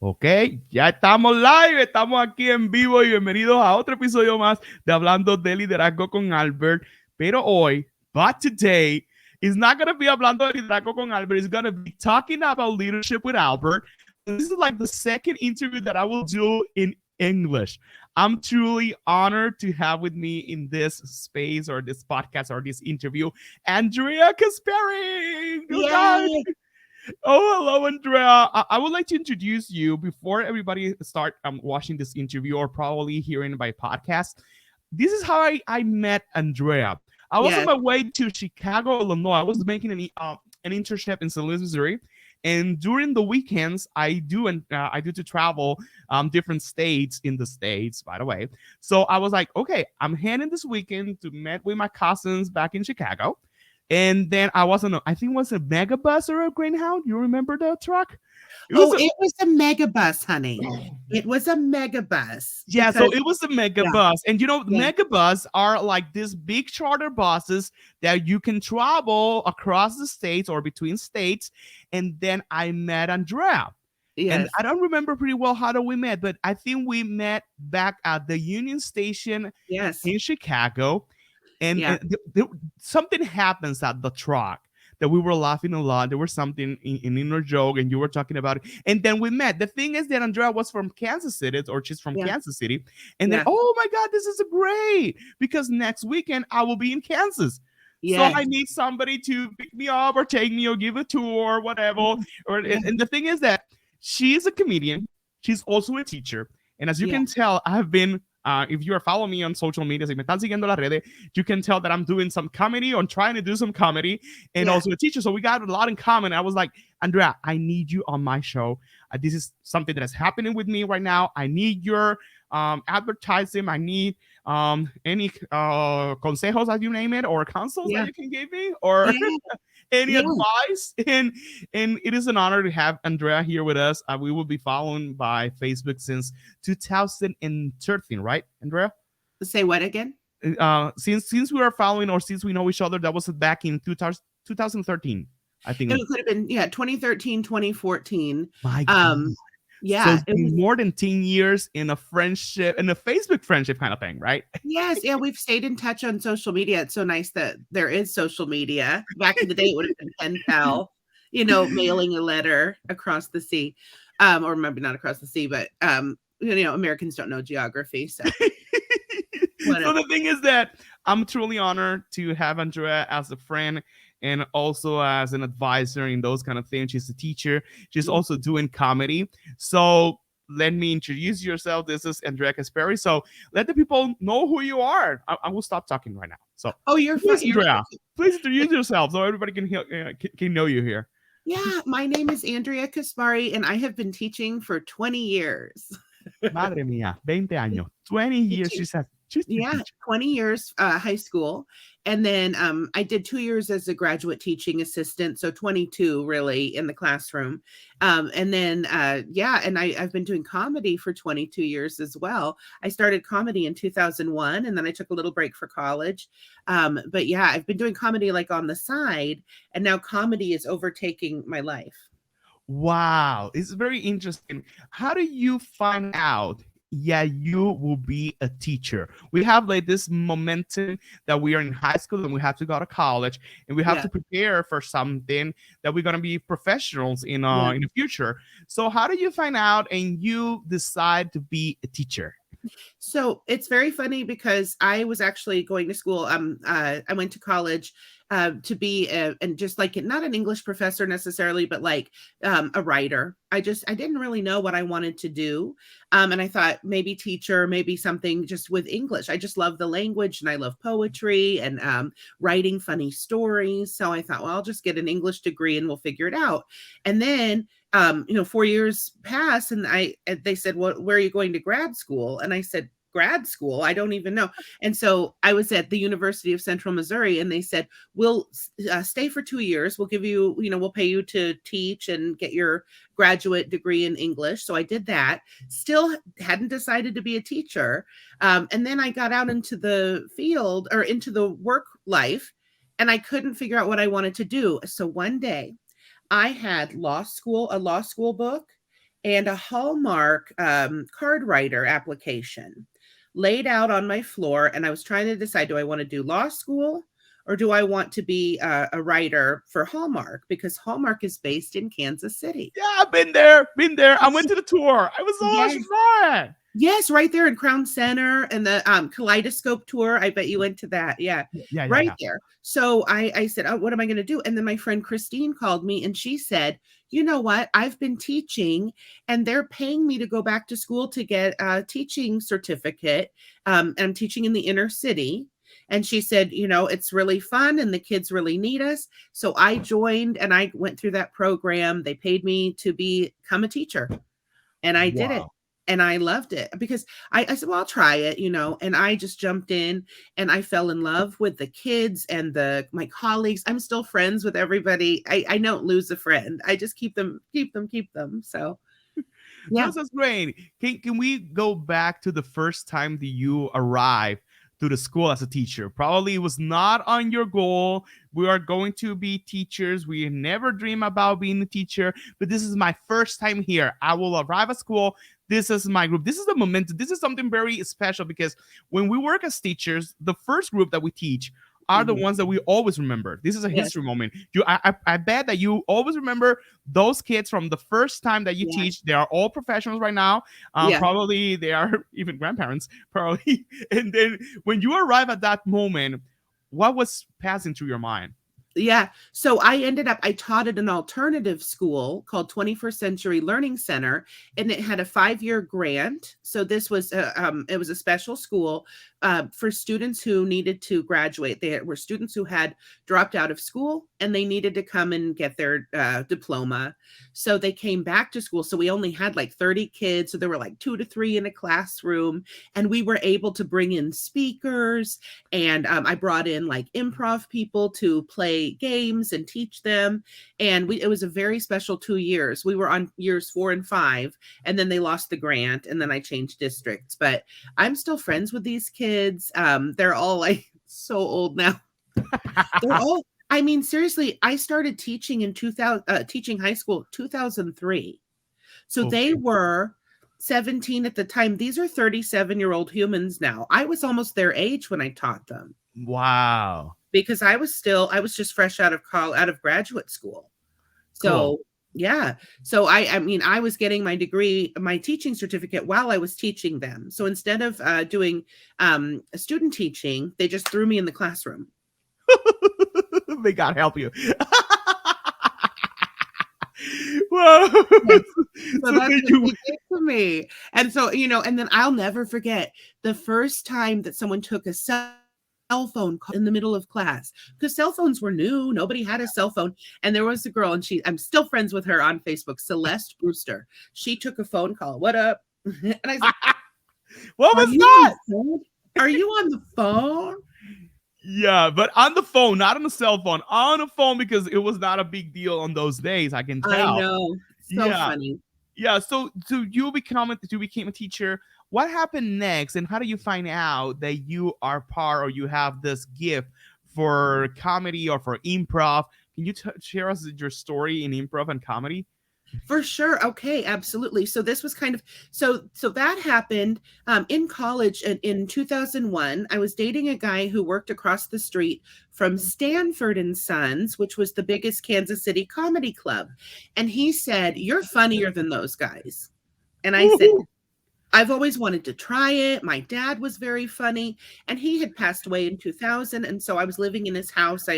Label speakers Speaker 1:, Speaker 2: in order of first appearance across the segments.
Speaker 1: Ok, ya estamos live, estamos aquí en vivo y bienvenidos a otro episodio más de Hablando de Liderazgo con Albert. Pero hoy, but today, is not going to be Hablando de Liderazgo con Albert. It's going to be talking about leadership with Albert. And this is like the second interview that I will do in English. I'm truly honored to have with me in this space or this podcast or this interview, Andrea Caspari. You guys,
Speaker 2: Yay!
Speaker 1: oh, hello, Andrea. I would like to introduce you before everybody start watching this interview or probably hearing my podcast. This is how I met Andrea. I was on
Speaker 2: Yes,
Speaker 1: my way to Chicago, Illinois. I was making an internship in St. Louis, Missouri, and during the weekends, I do to travel different states in the states. By the way, so I was like, okay, I'm heading this weekend to meet with my cousins back in Chicago. And then I was on, I think it was a Megabus or a Greyhound. You remember the truck? It was
Speaker 2: oh,
Speaker 1: a,
Speaker 2: it was a mega bus, honey. It was a mega bus
Speaker 1: yeah, so
Speaker 2: because
Speaker 1: it was a
Speaker 2: yeah,
Speaker 1: Megabus. And
Speaker 2: yeah,
Speaker 1: Megabus are like these big charter buses that you can travel across the states or between states. And then I met Andrea. And
Speaker 2: yes,
Speaker 1: I don't remember pretty well how we met, but I think we met back at the Union Station
Speaker 2: yes,
Speaker 1: in Chicago. And,
Speaker 2: yeah,
Speaker 1: something happens at the truck that we were laughing a lot. There was something in inner joke, and you were talking about it. And then we met. The thing is that Andrea was from Kansas City, or she's from
Speaker 2: yeah,
Speaker 1: Kansas City. And then,
Speaker 2: yeah,
Speaker 1: oh my God, this is great because next weekend I will be in Kansas. So I
Speaker 2: yes,
Speaker 1: need somebody to pick me up or take me or give a tour or whatever. Or
Speaker 2: yeah,
Speaker 1: and the thing is that she is a comedian. She's also a teacher. And as you
Speaker 2: yeah,
Speaker 1: can tell, I have been if you are following me on social media, si me están siguiendo las redes, you can tell that I'm doing some comedy or trying to do some comedy and
Speaker 2: yeah,
Speaker 1: also a teacher. So we got a lot in common. I was like, Andrea, I need you on my show. This is something that is happening with me right now. I need your advertising. I need any consejos, as you name it, or counsels that
Speaker 2: yeah,
Speaker 1: you can give me, or
Speaker 2: yeah,
Speaker 1: any
Speaker 2: yeah.
Speaker 1: advice. And it is an honor to have Andrea here with us. We will be following by Facebook since 2013, right, Andrea?
Speaker 2: Say what again?
Speaker 1: Since we are following or since we know each other, that was back in 2013, I think.
Speaker 2: It could have been, yeah, 2013, 2014.
Speaker 1: My God.
Speaker 2: Um,
Speaker 1: So
Speaker 2: yeah,
Speaker 1: it's
Speaker 2: it
Speaker 1: been
Speaker 2: was.
Speaker 1: more than 10 years in a friendship, in a Facebook friendship kind of thing, right?
Speaker 2: Yes, yeah, we've stayed in touch on social media. It's so nice that there is social media. Back in the day, it would have been pen pal, mailing a letter across the sea, or maybe not across the sea, but Americans don't know geography, so
Speaker 1: So
Speaker 2: whatever.
Speaker 1: the thing is that I'm truly honored to have Andrea as a friend and also as an advisor in those kind of things. She's a teacher. She's also doing comedy. So let me introduce yourself. This is Andrea Caspari. So let the people know who you are. I will stop talking right now. So
Speaker 2: Oh, you're fine.
Speaker 1: please, Andrea, please introduce yourself so everybody can know you here.
Speaker 2: Yeah, my name is Andrea Caspari, and I have been teaching for 20 years.
Speaker 1: Madre mía, 20 años, 20 years.
Speaker 2: Teaching.
Speaker 1: She's a
Speaker 2: Yeah,
Speaker 1: teacher.
Speaker 2: 20 years high school. And then I did 2 years as a graduate teaching assistant. So 22 really in the classroom. And then, yeah, and I've been doing comedy for 22 years as well. I started comedy in 2001 and then I took a little break for college. But yeah, I've been doing comedy like on the side. And now comedy is overtaking my life.
Speaker 1: Wow, it's very interesting. How do you find out? Yeah, you will be a teacher. We have like this momentum that we are in high school and we have to go to college and we have
Speaker 2: Yeah.
Speaker 1: to prepare for something that we're gonna be professionals
Speaker 2: Yeah.
Speaker 1: in the future. So how do you find out and you decide to be a teacher?
Speaker 2: So it's very funny because I was actually going to school. I went to college to be and just like not an English professor necessarily, but like a writer. I didn't really know what I wanted to do, and I thought maybe teacher, maybe something just with English. I just love the language and I love poetry and writing funny stories. So I thought, well, I'll just get an English degree and we'll figure it out. And then 4 years passed and they said, well, where are you going to grad school? And I said, grad school? I don't even know. And so I was at the University of Central Missouri and they said, we'll stay for 2 years. We'll give you, we'll pay you to teach and get your graduate degree in English. So I did that. Still hadn't decided to be a teacher. And then I got out into the field or into the work life and I couldn't figure out what I wanted to do. So one day I had a law school book and a Hallmark card writer application laid out on my floor. And I was trying to decide, do I want to do law school or do I want to be a writer for Hallmark? Because Hallmark is based in Kansas City.
Speaker 1: Yeah, I've been there. I went to the tour. It was so much fun.
Speaker 2: Yes, right there in Crown Center and the Kaleidoscope tour. I bet you went to that. Yeah, right there. So I said, oh, what am I going to do? And then my friend Christine called me and she said, you know what? I've been teaching and they're paying me to go back to school to get a teaching certificate. And I'm teaching in the inner city. And she said, you know, it's really fun and the kids really need us. So I joined and I went through that program. They paid me to become a teacher and I did it. And I loved it because I said, well, I'll try it, you know, and I just jumped in and I fell in love with the kids and my colleagues. I'm still friends with everybody. I don't lose a friend. I just keep them. So
Speaker 1: yeah. This is great. Can we go back to the first time that you arrived to the school as a teacher? Probably it was not on your goal. We are going to be teachers. We never dream about being a teacher, but this is my first time here. I will arrive at school. This is my group. This is the momentum. This is something very special because when we work as teachers, the first group that we teach are the ones that we always remember. This is a history moment. I bet that you always remember those kids from the first time that you teach. They are all professionals right now. Probably they are even grandparents, probably. And then when you arrive at that moment, what was passing through your mind?
Speaker 2: Yeah. So I taught at an alternative school called 21st Century Learning Center, and it had a 5-year grant. So this was, it was a special school for students who needed to graduate. They were students who had dropped out of school and they needed to come and get their diploma. So they came back to school. So we only had like 30 kids. So there were like 2 to 3 in a classroom, and we were able to bring in speakers. And I brought in like improv people to play games and teach them. And it was a very special 2 years. We were on years 4 and 5, and then they lost the grant, and then I changed districts. But I'm still friends with these kids. They're all like so old now. They're all, I mean, seriously, I started teaching in teaching high school 2003. So they were 17 at the time. These are 37-year-old humans now. I was almost their age when I taught them.
Speaker 1: Wow.
Speaker 2: Because I was just fresh out of graduate school. So cool. Yeah. So I mean, I was getting my degree, my teaching certificate while I was teaching them. So instead of doing student teaching, they just threw me in the classroom.
Speaker 1: May God help you. Well,
Speaker 2: yes. So that's what you did to me. And so, you know, and then I'll never forget the first time that someone took a cell phone call in the middle of class, because cell phones were new. Nobody had a cell phone. And there was a girl, and I'm still friends with her on Facebook, Celeste Brewster. She took a phone call. What up? And I said,
Speaker 1: what was that?
Speaker 2: Are you on the phone?
Speaker 1: Yeah, but on the phone, not on the cell phone, on the phone, because it was not a big deal on those days. I can tell.
Speaker 2: I know. So funny.
Speaker 1: Yeah. So you became a teacher. What happened next, and how do you find out that you are part, or you have this gift for comedy or for improv? Can you share us your story in improv and comedy?
Speaker 2: For sure. Okay, absolutely. So this was kind of, so that happened in college in 2001. I was dating a guy who worked across the street from Stanford and Sons, which was the biggest Kansas City comedy club. And he said, "You're funnier than those guys." And I said, "I've always wanted to try it. My dad was very funny, and he had passed away in 2000. And so I was living in his house.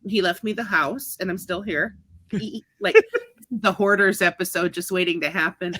Speaker 2: He left me the house, and I'm still here. Like the Hoarders episode, just waiting to happen.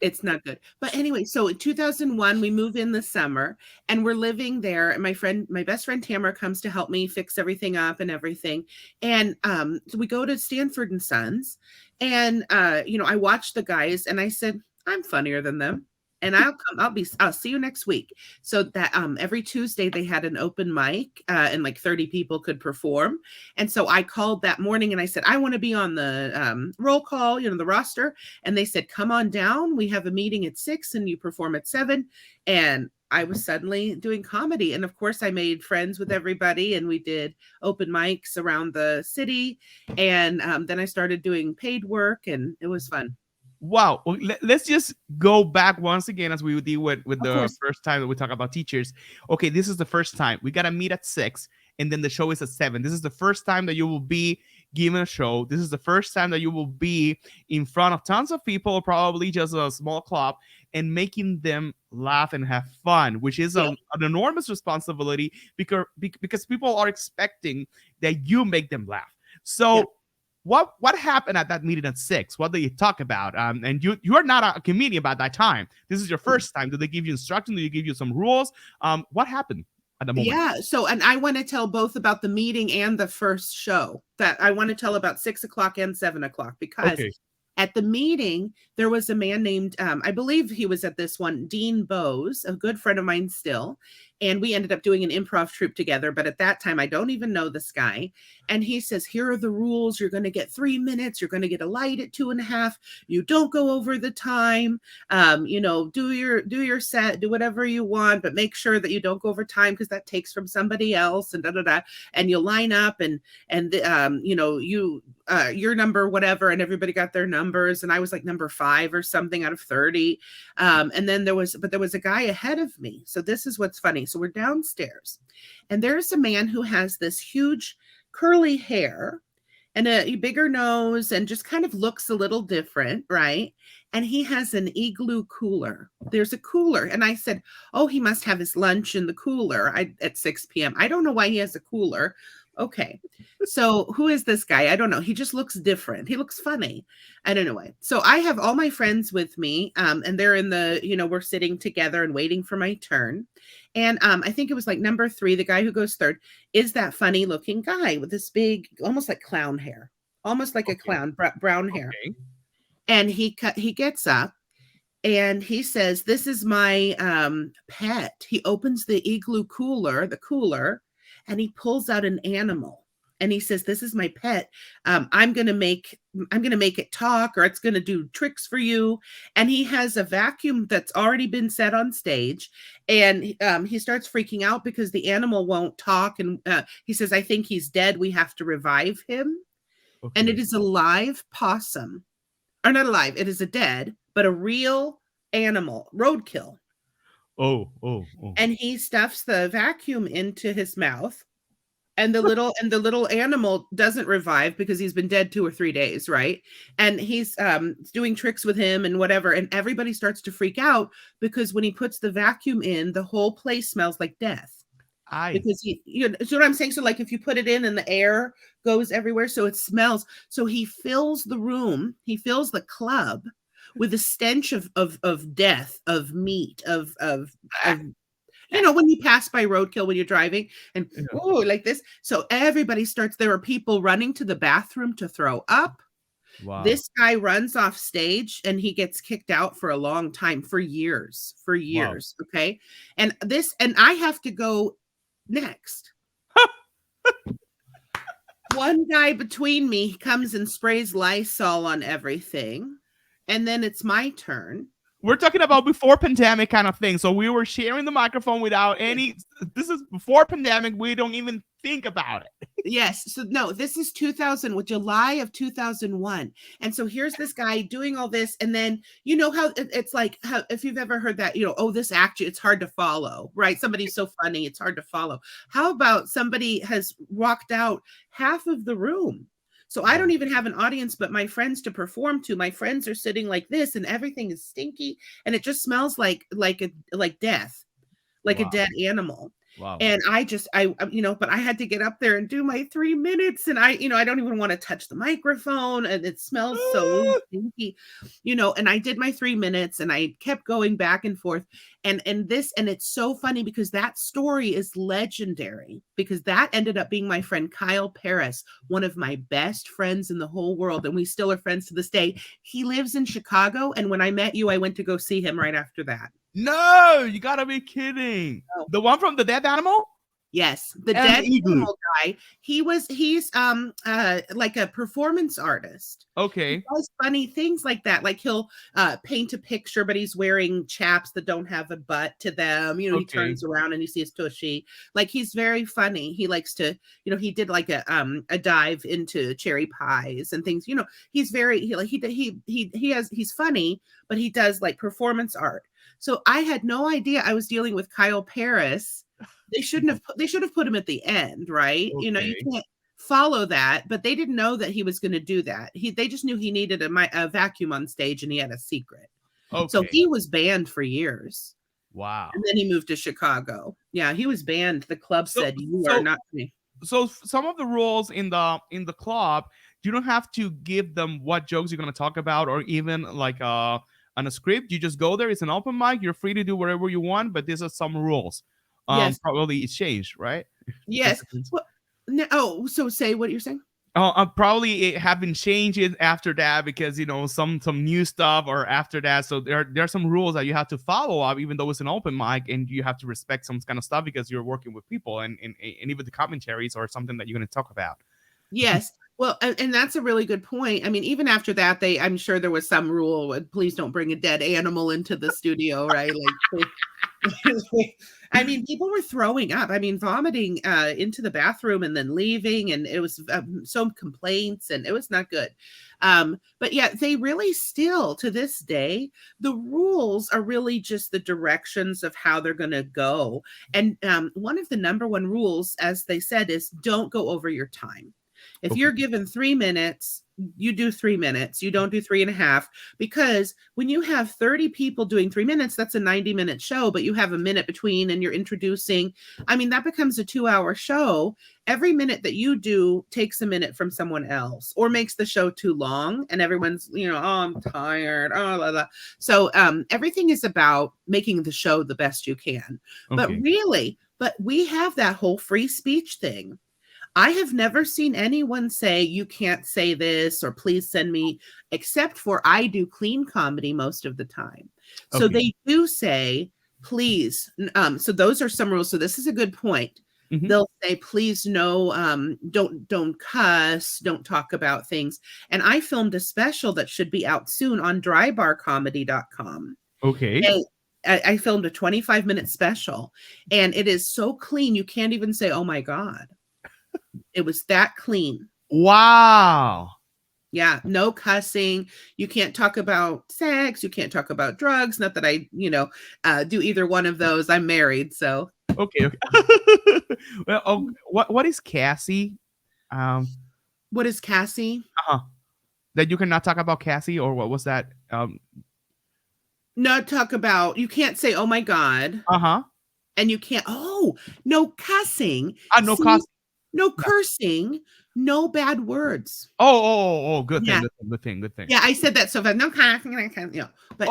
Speaker 2: It's not good. But anyway, so in 2001, we move in the summer, and we're living there. And my best friend Tamara comes to help me fix everything up and everything. And so we go to Stanford and Sons, and you know, I watched the guys, and I said, "I'm funnier than them, and I'll see you next week." So that every Tuesday they had an open mic, and like 30 people could perform. And so I called that morning and I said, "I want to be on the roll call, you know, the roster." And they said, "Come on down. We have a meeting at 6 and you perform at 7. And I was suddenly doing comedy. And of course I made friends with everybody, and we did open mics around the city. And then I started doing paid work, and it was fun.
Speaker 1: Wow. Well, let's just go back once again as we did with
Speaker 2: Of
Speaker 1: the
Speaker 2: course.
Speaker 1: first time that we talk about teachers. Okay, this is the first time. We got to meet at 6 and then the show is at 7. This is the first time that you will be given a show. This is the first time that you will be in front of tons of people, probably just a small club, and making them laugh and have fun, which is
Speaker 2: Yeah.
Speaker 1: an enormous responsibility because people are expecting that you make them laugh.
Speaker 2: Yeah.
Speaker 1: So what happened at that meeting at 6? What did you talk about? And you are not a comedian by that time. This is your first time. Did they give you instructions? Did they give you some rules? What happened at the moment?
Speaker 2: Yeah. So, and I want to tell both about the meeting and the first show. That I want to tell about 6 o'clock and 7 o'clock, because
Speaker 1: Okay.
Speaker 2: at the meeting, there was a man named, I believe he was at this one, Dean Bose, a good friend of mine still. And we ended up doing an improv troupe together. But at that time, I don't even know this guy. And he says, here are the rules. You're going to get 3 minutes. You're going to get a light at 2.5. You don't go over the time. Do your set, do whatever you want, but make sure that you don't go over time because that takes from somebody else and da da da. And you line up and your number, whatever, and everybody got their numbers. And I was like number 5 or something out of 30. And then there was a guy ahead of me. So this is what's funny. So we're downstairs and there's a man who has this huge curly hair and a bigger nose and just kind of looks a little different, right? And he has an igloo cooler. There's a cooler. And I said, oh, he must have his lunch in the cooler at 6 p.m. I don't know why he has a cooler. Okay. So who is this guy? I don't know. He just looks different. He looks funny. I don't know. So I have all my friends with me, and they're in we're sitting together and waiting for my turn. And I think it was like number 3, the guy who goes third, is that funny looking guy with this big, almost like clown hair, almost like a clown, brown hair.
Speaker 1: Okay.
Speaker 2: And he gets up and he says, this is my pet. He opens the igloo cooler, and he pulls out an animal. And he says, this is my pet. I'm going to make it talk, or it's going to do tricks for you. And he has a vacuum that's already been set on stage. And he starts freaking out because the animal won't talk. And he says, I think he's dead. We have to revive him.
Speaker 1: Okay.
Speaker 2: And it is a live possum. Or not alive. It is a dead, but a real animal, roadkill.
Speaker 1: Oh.
Speaker 2: And he stuffs the vacuum into his mouth. And the little animal doesn't revive because he's been dead 2 or 3 days, right? And he's doing tricks with him and whatever. And everybody starts to freak out because when he puts the vacuum in, the whole place smells like death. Because so what I'm saying? So like if you put it in and the air goes everywhere, so it smells. So he fills the room, he fills the club with the stench of death, of meat, of when you pass by roadkill when you're driving and like this. So everybody there are people running to the bathroom to throw up. Wow. This guy runs off stage and he gets kicked out for a long time, for years. Wow. Okay. And I have to go next. One guy between me comes and sprays Lysol on everything. And then it's my turn.
Speaker 1: We're talking about before pandemic kind of thing. So we were sharing the microphone without this is before pandemic. We don't even think about it.
Speaker 2: Yes. So no, this is July of 2001. And so here's this guy doing all this. And then, you know how it's like, if you've ever heard that, this act, it's hard to follow, right? Somebody's so funny, it's hard to follow. How about somebody has walked out half of the room? So I don't even have an audience but my friends to perform to. My friends are sitting like this and everything is stinky and it just smells like death, like a dead animal. Wow. And but I had to get up there and do my 3 minutes and I don't even want to touch the microphone and it smells so stinky, and I did my 3 minutes and I kept going back and forth and it's so funny because that story is legendary because that ended up being my friend Kyle Paris, one of my best friends in the whole world. And we still are friends to this day. He lives in Chicago. And when I met you, I went to go see him right after that.
Speaker 1: No, you gotta be kidding. No. The one from the dead animal?
Speaker 2: Yes, the
Speaker 1: And
Speaker 2: dead
Speaker 1: igloo.
Speaker 2: animal guy. He's like a performance artist. He
Speaker 1: Okay.
Speaker 2: does funny things like that. Like he'll paint a picture, but he's wearing chaps that don't have a butt to them. You know, he
Speaker 1: Okay.
Speaker 2: turns around and you see his tushy. Like he's very funny. He likes to, you know, he did like a dive into cherry pies and things. You know, he's very he's funny, but he does like performance art. So I had no idea I was dealing with Kyle Paris. They should have put him at the end, right? You know, you
Speaker 1: Okay.
Speaker 2: can't follow that, but they didn't know that he was going to do that. They just knew he needed a vacuum on stage and he had a secret. So
Speaker 1: Okay.
Speaker 2: he was banned for years.
Speaker 1: Wow.
Speaker 2: And then he moved to Chicago. Yeah, he was banned. The club said you are not me.
Speaker 1: So some of the rules in the club, you don't have to give them what jokes you're going to talk about or even like on a script. You just go there. It's an open mic. You're free to do whatever you want, but these are some rules.
Speaker 2: Yes.
Speaker 1: Probably it's changed, right?
Speaker 2: Yes. Well, no, so say what you're saying.
Speaker 1: Probably it have been changes after that because you know some new stuff or after that. So there are some rules that you have to follow up, even though it's an open mic, and you have to respect some kind of stuff because you're working with people and even the commentaries or something that you're going to talk about.
Speaker 2: Yes. Well, and that's a really good point. I mean, even after that, I'm sure there was some rule with please don't bring a dead animal into the studio, right? Like, I mean, people were throwing up. I mean, vomiting into the bathroom and then leaving, and it was some complaints, and it was not good. But yeah, they really still to this day, the rules are really just the directions of how they're going to go. And one of the number one rules, as they said, is don't go over your time. If you're given 3 minutes, you do 3 minutes. You don't do 3.5, because when you have 30 people doing 3 minutes, that's a 90-minute show, but you have a minute between and you're introducing. I mean, that becomes a 2-hour show. Every minute that you do takes a minute from someone else or makes the show too long. And everyone's, you know, oh, I'm tired. Oh, blah, blah. So everything is about making the show the best you can.
Speaker 1: Okay.
Speaker 2: But we have that whole free speech thing. I have never seen anyone say, you can't say this or please send me, except for I do clean comedy most of the time. So
Speaker 1: Okay.
Speaker 2: they do say, please. So those are some rules. So this is a good point.
Speaker 1: Mm-hmm.
Speaker 2: They'll say, please, no, don't cuss, don't talk about things. And I filmed a special that should be out soon on drybarcomedy.com.
Speaker 1: Okay.
Speaker 2: And I filmed a 25-minute special, and it is so clean. You can't even say, oh my God. It was that clean.
Speaker 1: Wow.
Speaker 2: Yeah, no cussing. You can't talk about sex. You can't talk about drugs. Not that I, do either one of those. I'm married, so.
Speaker 1: Okay. Well, what is Cassie?
Speaker 2: What is Cassie?
Speaker 1: That you cannot talk about Cassie, or what was that?
Speaker 2: Not talk about. You can't say, "Oh my God." And you can't. Oh, no cussing.
Speaker 1: No cussing.
Speaker 2: No cursing, no bad words.
Speaker 1: Oh, good thing,
Speaker 2: Yeah.
Speaker 1: good thing.
Speaker 2: Yeah, I said that so fast. No cussing, but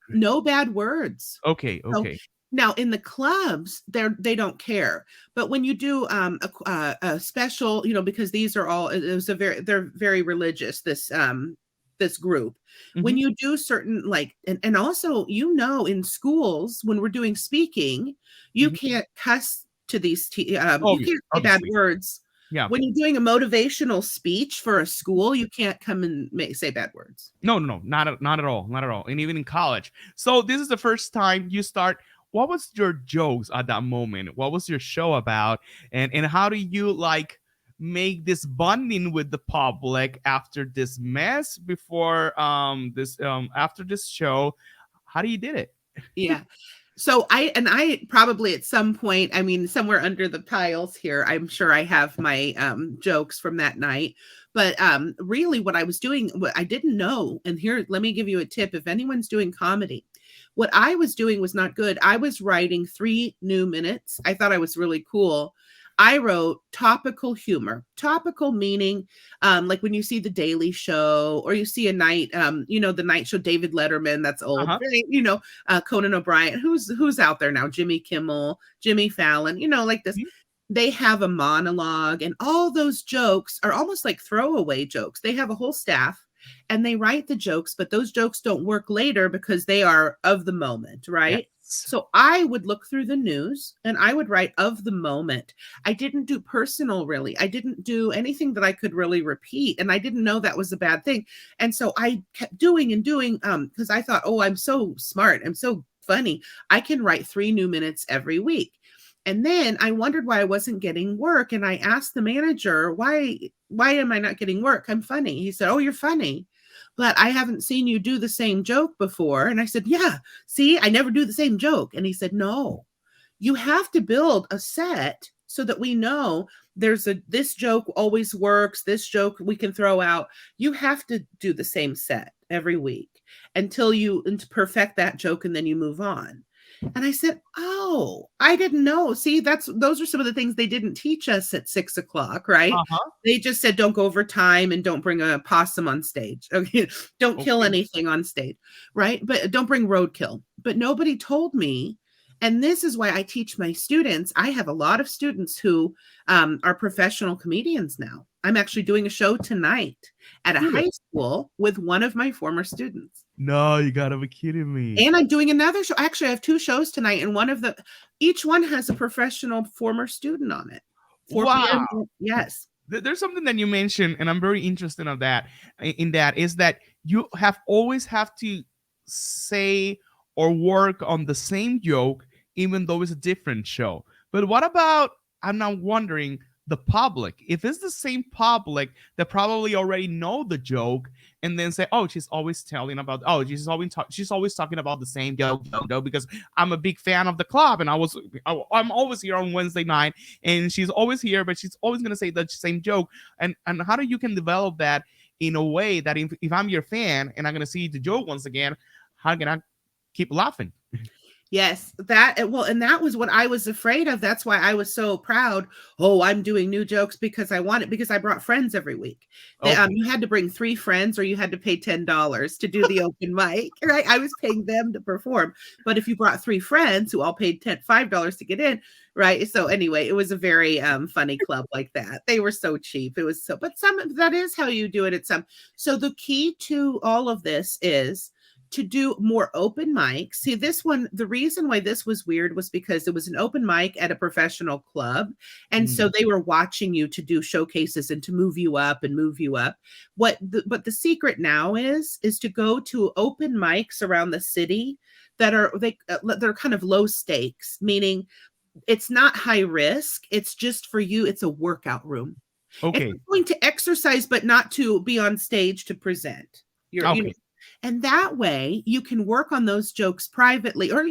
Speaker 2: no bad words.
Speaker 1: Okay.
Speaker 2: So, now in the clubs, they don't care. But when you do a special, because these are all, they're very religious. This group, when you do certain and also in schools when we're doing speaking, you can't cuss to these you can't say bad words.
Speaker 1: Yeah.
Speaker 2: When you're doing a motivational speech for a school, you can't come and say bad words.
Speaker 1: No, not at all, and even in college. So this is the first time you start. What was your jokes at that moment? What was your show about, and how do you make this bonding with the public after this mess before after this show? How do you did it?
Speaker 2: Yeah. So I probably at some point, somewhere under the piles here, I'm sure I have my jokes from that night. But really what I was doing, what I didn't know, and here, let me give you a tip. If anyone's doing comedy, what I was doing was not good. I was writing 3 new minutes. I thought I was really cool. I wrote topical humor. Topical meaning like when you see The Daily Show or you see a night, the night show, David Letterman, that's old, right? Conan O'Brien, who's out there now, Jimmy Kimmel, Jimmy Fallon, like this. They have a monologue, and all those jokes are almost like throwaway jokes. They have a whole staff, and they write the jokes, but those jokes don't work later because they are of the moment, right?
Speaker 1: Yes.
Speaker 2: So I would look through the news and I would write of the moment. I didn't do personal really. I didn't do anything that I could really repeat. And I didn't know that was a bad thing. And so I kept doing and doing because I thought, oh, I'm so smart. I'm so funny. I can write 3 new minutes every week. And then I wondered why I wasn't getting work. And I asked the manager, why am I not getting work? I'm funny. He said, oh, you're funny, but I haven't seen you do the same joke before. And I said, yeah, see, I never do the same joke. And he said, no, you have to build a set so that we know this joke always works. This joke we can throw out. You have to do the same set every week until you perfect that joke and then you move on. And I said, oh, I didn't know. See, those are some of the things they didn't teach us at 6 o'clock, right?
Speaker 1: Uh-huh.
Speaker 2: They just said, don't go over time and don't bring a possum on stage. Okay. Don't kill anything on stage, right? But don't bring roadkill. But nobody told me. And this is why I teach my students. I have a lot of students who are professional comedians now. I'm actually doing a show tonight at a high school with one of my former students.
Speaker 1: No, you gotta be kidding me.
Speaker 2: And I'm doing another show. Actually, I have 2 shows tonight, and each one has a professional former student on it. 4
Speaker 1: Wow.
Speaker 2: PM. Yes.
Speaker 1: There's something that you mentioned, and I'm very interested in that is that you always have to say or work on the same joke, even though it's a different show. But what about, I'm now wondering, the public? If it's the same public that probably already know the joke and then say, oh, she's always talking about the same joke, because I'm a big fan of the club and I'm always here on Wednesday night and she's always here, but she's always going to say the same joke. And how do you can develop that in a way that if I'm your fan and I'm going to see the joke once again, how can I keep laughing?
Speaker 2: Yes, and that was what I was afraid of. That's why I was so proud. Oh, I'm doing new jokes because I brought friends every week. You had to bring 3 friends or you had to pay $10 to do the open mic, right? I was paying them to perform. But if you brought 3 friends who all paid $5 to get in, right? So anyway, it was a very funny club like that. They were so cheap. It was but that is how you do it at some. So the key to all of this is to do more open mics. See, this one, the reason why this was weird was because it was an open mic at a professional club. And so they were watching you to do showcases and to move you up. But the secret now is to go to open mics around the city they're kind of low stakes, meaning it's not high risk. It's just for you. It's a workout room.
Speaker 1: Okay.
Speaker 2: It's going to exercise, but not to be on stage to present. And that way you can work on those jokes privately or,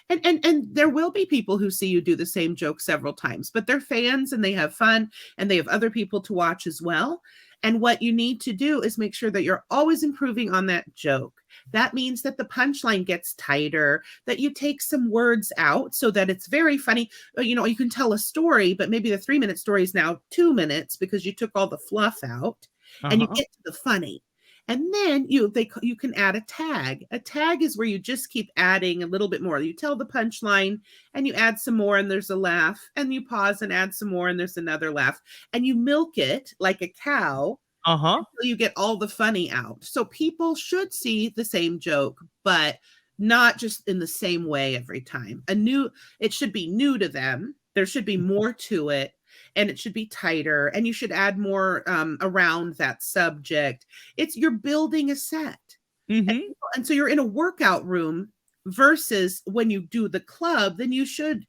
Speaker 2: and there will be people who see you do the same joke several times, but they're fans and they have fun and they have other people to watch as well. And what you need to do is make sure that you're always improving on that joke. That means that the punchline gets tighter, that you take some words out so that it's very funny. You can tell a story, but maybe the 3-minute story is now 2 minutes because you took all the fluff out and you get to the funny. And then you can add a tag. A tag is where you just keep adding a little bit more. You tell the punchline and you add some more and there's a laugh, and you pause and add some more and there's another laugh, and you milk it like a cow until you get all the funny out. So people should see the same joke, but not just in the same way every time. It should be new to them. There should be more to it. And it should be tighter, and you should add more around that subject. You're building a set. And so you're in a workout room versus when you do the club, then you should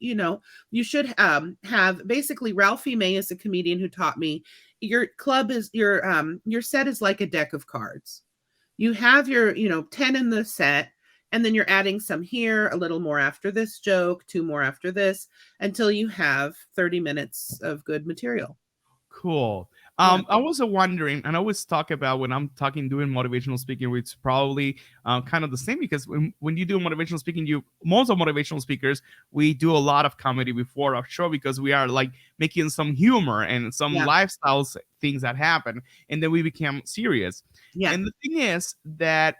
Speaker 2: have basically Ralphie May is a comedian who taught me your club is your set is like a deck of cards. You have your 10 in the set. And then you're adding some here, a little more after this joke, 2 more after this, until you have 30 minutes of good material.
Speaker 1: Cool. I was wondering, and I always talk about when I'm doing motivational speaking, it's probably kind of the same, because when you do motivational speaking, most of motivational speakers, we do a lot of comedy before our show because we are like making some humor and some lifestyle things that happen, and then we become serious. Yeah. And the thing is that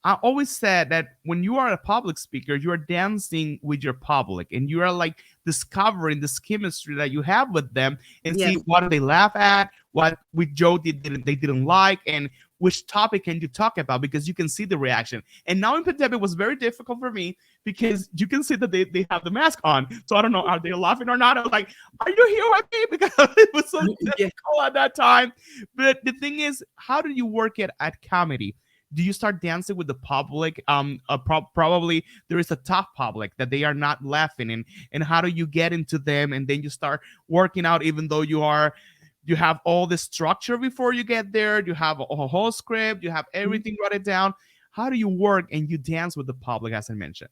Speaker 1: I always said that when you are a public speaker, you are dancing with your public and you are like discovering this chemistry that you have with them and see what they laugh at, what with joke they didn't like, and which topic can you talk about, because you can see the reaction. And now in pandemic, it was very difficult for me because you can see that they have the mask on. So I don't know, are they laughing or not? I was like, are you here with me? Because it was so difficult at that time. But the thing is, how do you work it at comedy? Do you start dancing with the public? Probably there is a tough public that they are not laughing, and how do you get into them, and then you start working out, even though you have all the structure before you get there, you have a whole script, you have everything written down. How do you work and you dance with the public, as I mentioned?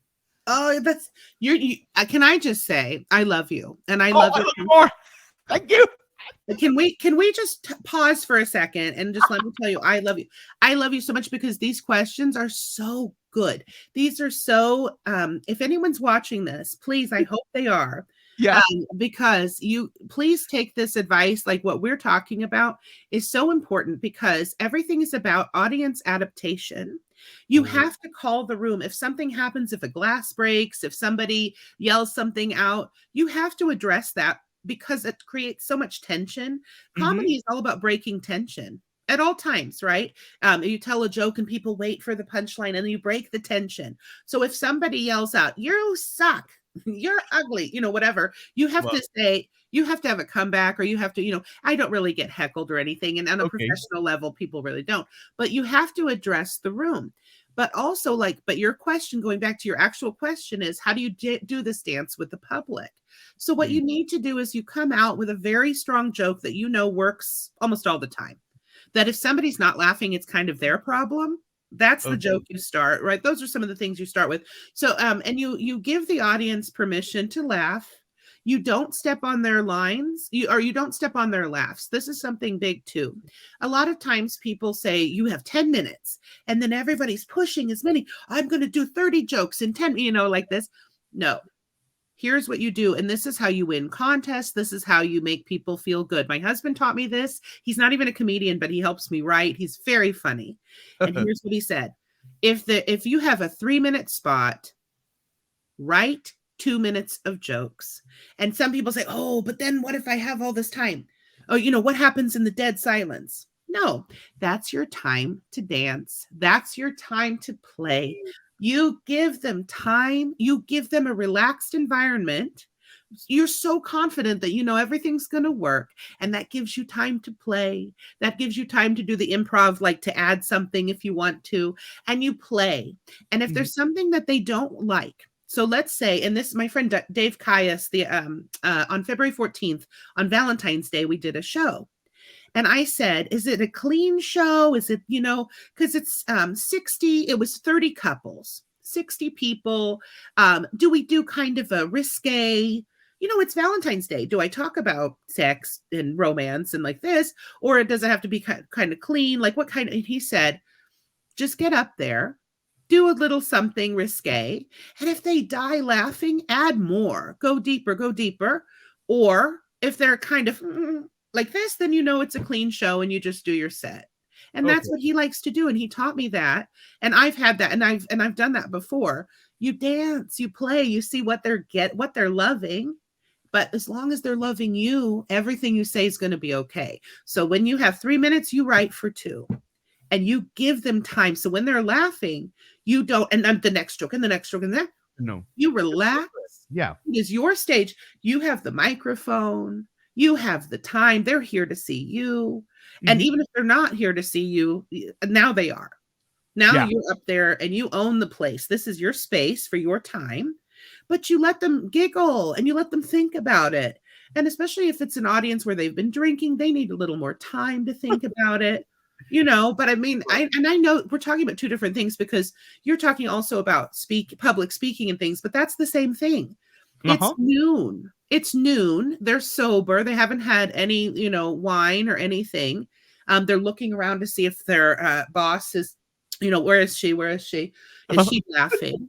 Speaker 2: Oh, that's can I just say I love you, and I
Speaker 1: love you more. Thank you.
Speaker 2: Can we just pause for a second and just let me tell you, I love you. I love you so much because these questions are so good. These are so, if anyone's watching this, please, I hope they are.
Speaker 1: Yeah.
Speaker 2: Because you please take this advice, like what we're talking about is so important, because everything is about audience adaptation. You have to call the room. If something happens, if a glass breaks, if somebody yells something out, you have to address that, because it creates so much tension. Comedy is all about breaking tension at all times, right? You tell a joke and people wait for the punchline, and you break the tension. So if somebody yells out, "You suck," "You're ugly," whatever, you have to say, you have to have a comeback, or you have to, I don't really get heckled or anything. And on a professional level, people really don't, but you have to address the room. But also, but your question, going back to your actual question, is how do you do this dance with the public? So what you need to do is you come out with a very strong joke that works almost all the time. That if somebody's not laughing, it's kind of their problem. That's the joke you start, right? Those are some of the things you start with. So, and you give the audience permission to laugh. You don't step on their lines, you don't step on their laughs. This is something big too. A lot of times people say you have 10 minutes and then everybody's pushing as many. I'm going to do 30 jokes in 10, like this. No. Here's what you do. And this is how you win contests. This is how you make people feel good. My husband taught me this. He's not even a comedian, but he helps me write. He's very funny. And here's what he said. If you have a 3-minute spot, write 2 minutes of jokes. And some people say, oh, but then what if I have all this time? Oh, what happens in the dead silence? No, that's your time to dance. That's your time to play. You give them time. You give them a relaxed environment. You're so confident that everything's going to work. And that gives you time to play. That gives you time to do the improv, like to add something if you want to. And you play. And if there's something that they don't like, so let's say, and this, my friend Dave Caius, on February 14th, on Valentine's Day, we did a show. And I said, is it a clean show? Is it, because it's 60, it was 30 couples, 60 people. Do we do kind of a risque, it's Valentine's Day. Do I talk about sex and romance and like this? Or does it have to be kind of clean? Like what kind of, he said, just get up there, do a little something risque. And if they die laughing, add more, go deeper. Or if they're kind of like this, then it's a clean show and you just do your set. And that's what he likes to do. And he taught me that. And I've had that. And I've done that before. You dance, you play, you see what they're loving. But as long as they're loving you, everything you say is going to be okay. So when you have 3 minutes, you write for 2. And you give them time. So when they're laughing, you don't, and then the next joke and the next joke and that.
Speaker 1: No.
Speaker 2: You relax.
Speaker 1: Yeah.
Speaker 2: It is your stage. You have the microphone. You have the time. They're here to see you. And even if they're not here to see you, now they are. Now you're up there and you own the place. This is your space for your time. But you let them giggle and you let them think about it. And especially if it's an audience where they've been drinking, they need a little more time to think about it. But I mean, I know we're talking about two different things, because you're talking also about public speaking and things, but that's the same thing. It's noon. It's noon. They're sober. They haven't had any, wine or anything. They're looking around to see if their boss is, where is she? Where is she? Is she laughing?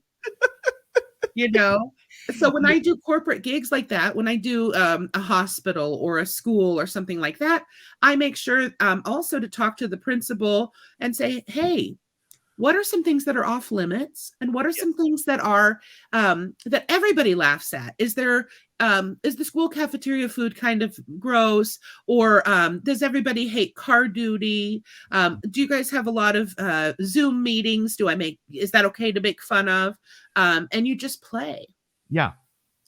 Speaker 2: So when I do corporate gigs like that, when I do a hospital or a school or something like that, I make sure also to talk to the principal and say, hey, what are some things that are off limits? And what are some things that are that everybody laughs at? Is there is the school cafeteria food kind of gross? Or does everybody hate car duty? Do you guys have a lot of Zoom meetings? Is that okay to make fun of? And you just play.
Speaker 1: Yeah.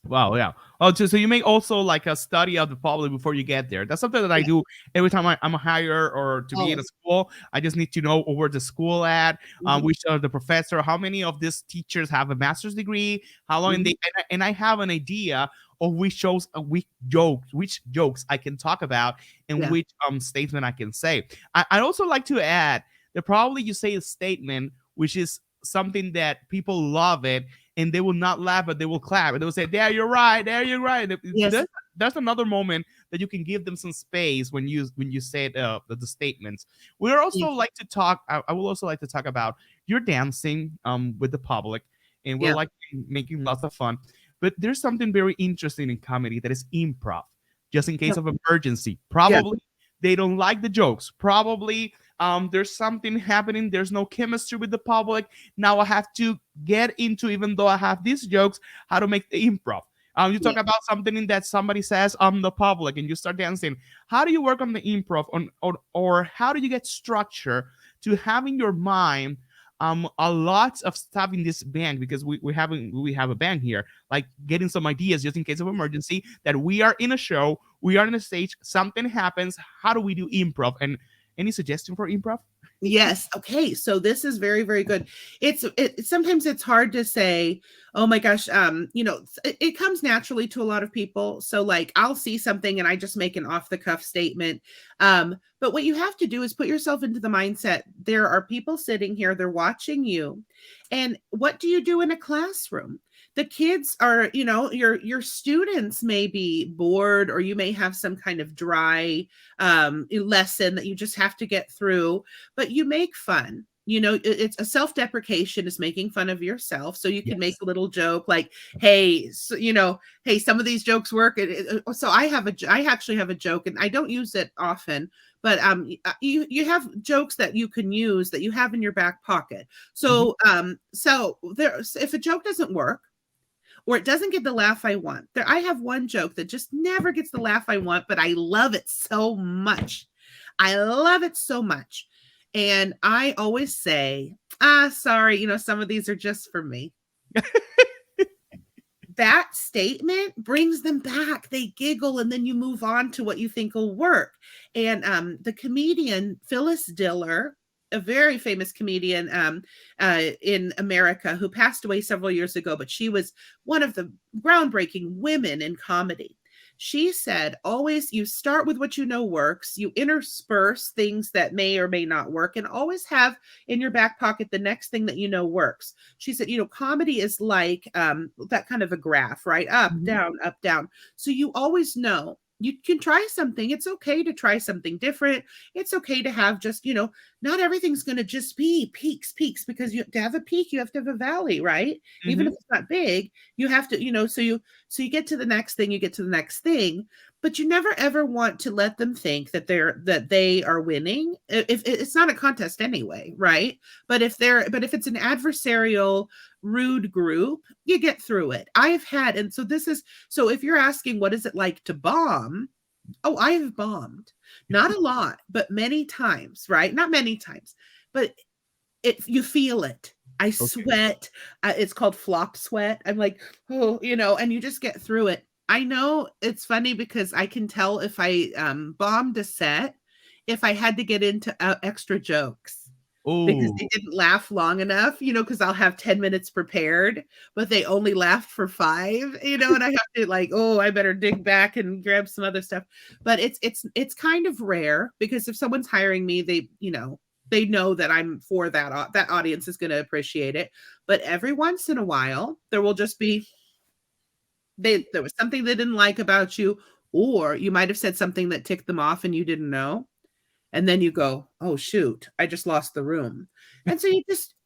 Speaker 1: Wow, yeah. Oh, so you make also like a study of the public before you get there. That's something that I
Speaker 2: Yeah.
Speaker 1: do every time I'm a hire or to be in
Speaker 2: Oh.
Speaker 1: a school. I just need to know where the school at,
Speaker 2: Mhm.
Speaker 1: which are the professor, how many of these teachers have a master's degree, how long
Speaker 2: Mhm.
Speaker 1: and I have an idea of which jokes I can talk about and
Speaker 2: Yeah.
Speaker 1: which statement I can say. I also like to add that probably you say a statement which is something that people love it and they will not laugh, but they will clap and they will say, "There, you're right. There, you're right."
Speaker 2: Yes.
Speaker 1: There's another moment that you can give them some space when you say the statements. We also
Speaker 2: Thank you.
Speaker 1: like to talk. I will also like to talk about your dancing with the public, and we're
Speaker 2: Yeah.
Speaker 1: like making lots of fun. But there's something very interesting in comedy that is improv, just in
Speaker 2: Yeah.
Speaker 1: case of emergency.
Speaker 2: Yeah.
Speaker 1: Probably they don't like the jokes. Probably there's something happening. There's no chemistry with the public. Now I have to get into, even though I have these jokes, how to make the improv. You
Speaker 2: Yeah.
Speaker 1: talk about something that somebody says on the public and you start dancing. How do you work on the improv or how do you get structure to have in your mind a lot of stuff in this band because we have a band here, like getting some ideas just in case of emergency that we are in a show, we are on a stage, something happens. How do we do improv? And any suggestion for improv?
Speaker 2: Yes. Okay. So this is very, very good. Sometimes it's hard to say, oh my gosh, it comes naturally to a lot of people. So like I'll see something and I just make an off the cuff statement. But what you have to do is put yourself into the mindset. There are people sitting here, they're watching you. And what do you do in a classroom? The kids are, your students may be bored, or you may have some kind of dry lesson that you just have to get through, but you make fun. It's a self-deprecation is making fun of yourself. So you can make
Speaker 1: Yes.
Speaker 2: a little joke like, hey, so, hey, some of these jokes work. So I actually have a joke, and I don't use it often, but you have jokes that you can use that you have in your back pocket.
Speaker 1: Mhm.
Speaker 2: So if a joke doesn't work, or it doesn't get the laugh I want. I have one joke that just never gets the laugh I want, but I love it so much. I love it so much. And I always say, sorry, some of these are just for me. That statement brings them back. They giggle, and then you move on to what you think will work. And the comedian Phyllis Diller, a very famous comedian in America who passed away several years ago, but she was one of the groundbreaking women in comedy. She said, always you start with what you know works, you intersperse things that may or may not work, and always have in your back pocket the next thing that you know works. She said, comedy is like that kind of a graph, right? Up,
Speaker 1: Mhm.
Speaker 2: down, up, down. So you always know you can try something. It's okay to try something different. It's okay to have just, not everything's going to just be peaks, because to have a peak, you have to have a valley, right? Even if
Speaker 1: Mhm.
Speaker 2: it's not big, you have to, so you get to the next thing, you get to the next thing, but you never ever want to let them think that they are winning. If it's not a contest anyway, right? But if it's an adversarial, rude group, you get through it. So if you're asking what is it like to bomb, oh, I have bombed. Not a lot, but many times, right? Not many times, but you feel it. I
Speaker 1: Okay.
Speaker 2: sweat. It's called flop sweat. I'm like, oh, and you just get through it. I know it's funny because I can tell if I bombed a set, if I had to get into extra jokes because
Speaker 1: Oh.
Speaker 2: they didn't laugh long enough, because I'll have 10 minutes prepared, but they only laughed for 5, and I have to like, oh, I better dig back and grab some other stuff. But it's kind of rare because if someone's hiring me, they know that I'm for that audience is going to appreciate it. But every once in a while, there will just be there was something they didn't like about you, or you might have said something that ticked them off and you didn't know. And then you go, oh, shoot, I just lost the room. And so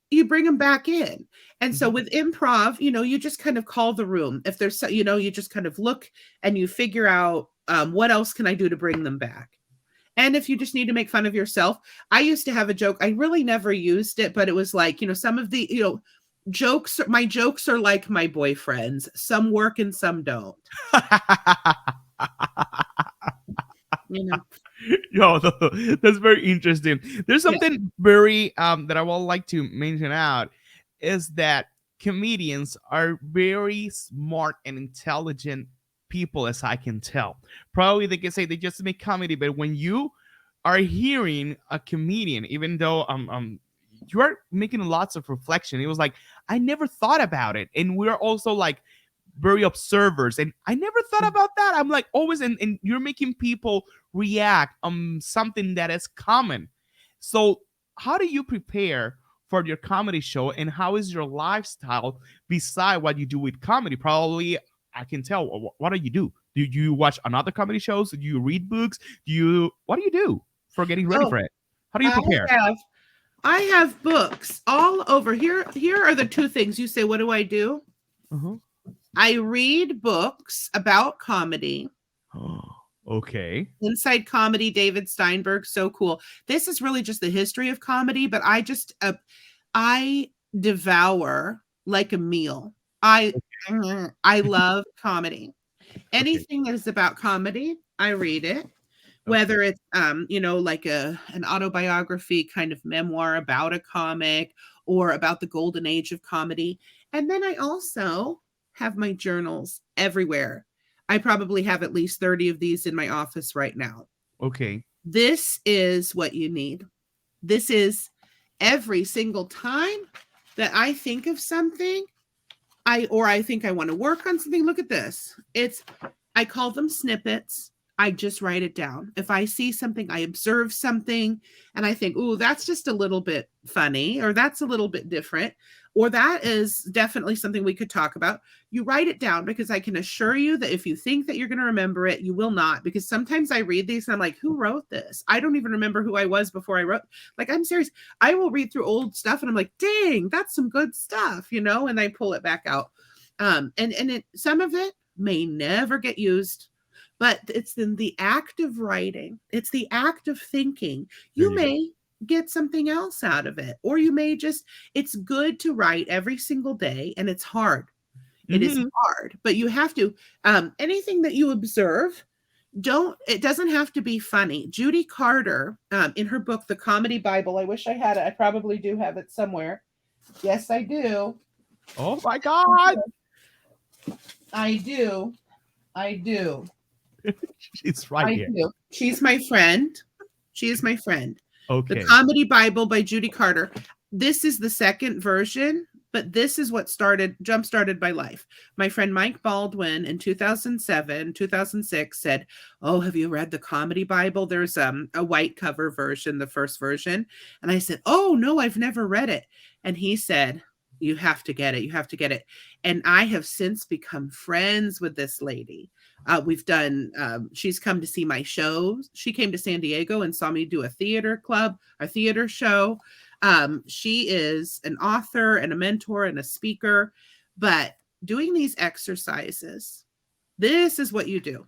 Speaker 2: you bring them back in. And so
Speaker 1: Mhm.
Speaker 2: with improv, you just kind of call the room. If there's, you just kind of look and you figure out what else can I do to bring them back? And if you just need to make fun of yourself, I used to have a joke. I really never used it, but it was like, some of the, My jokes are like my boyfriends. Some work and some don't. You know.
Speaker 1: Yo, that's very interesting. There's something very that I would like to mention out is that comedians are very smart and intelligent people, as I can tell. Probably they can say they just make comedy, but when you are hearing a comedian, even though you are making lots of reflection, it was like I never thought about it, and we're also like very observers, and I never thought about that. I'm like always, and you're making people react something that is common. So how do you prepare for your comedy show, and how is your lifestyle beside what you do with comedy? Probably I can tell. What do you do? Do you watch another comedy shows? Do you read books? What do you do for getting ready for it? How do you
Speaker 2: I
Speaker 1: prepare?
Speaker 2: I have books all over here. Here are the two things. You say, what do I do?
Speaker 1: Uh-huh.
Speaker 2: I read books about comedy.
Speaker 1: Okay.
Speaker 2: Inside Comedy, David Steinberg, so cool. This is really just the history of comedy, but I devour like a meal. I love comedy. Anything that is about comedy, I read it. Whether it's like an autobiography kind of memoir about a comic or about the golden age of comedy. And then I also have my journals everywhere. I probably have at least 30 of these in my office right now.
Speaker 1: Okay.
Speaker 2: This is what you need. This is every single time that I think of something, I think I want to work on something. Look at this. I call them snippets. I just write it down. If I see something, I observe something, and I think, ooh, that's just a little bit funny, or that's a little bit different, or that is definitely something we could talk about. You write it down, because I can assure you that if you think that you're going to remember it, you will not, because sometimes I read these and I'm like, who wrote this? I don't even remember who I was before I wrote. Like, I'm serious. I will read through old stuff and I'm like, dang, that's some good stuff, and I pull it back out. Some of it may never get used, but it's in the act of writing. It's the act of thinking. You may get something else out of it, or you may it's good to write every single day, and it's hard. It is hard, but you have to, anything that you observe, it doesn't have to be funny. Judy Carter, in her book, The Comedy Bible, I wish I had it. I probably do have it somewhere. Yes, I do.
Speaker 1: Oh my God.
Speaker 2: I do.
Speaker 1: She's right here.
Speaker 2: Do. She's my friend. She is my friend.
Speaker 1: Okay.
Speaker 2: The Comedy Bible by Judy Carter. This is the second version, but this is what jump-started my life. My friend Mike Baldwin in 2007, 2006 said, oh, have you read the Comedy Bible? There's a white cover version, the first version. And I said, oh, no, I've never read it. And he said, you have to get it. You have to get it. And I have since become friends with this lady. We've done, she's come to see my shows. She came to San Diego and saw me do a theater show. She is an author and a mentor and a speaker, but doing these exercises, this is what you do.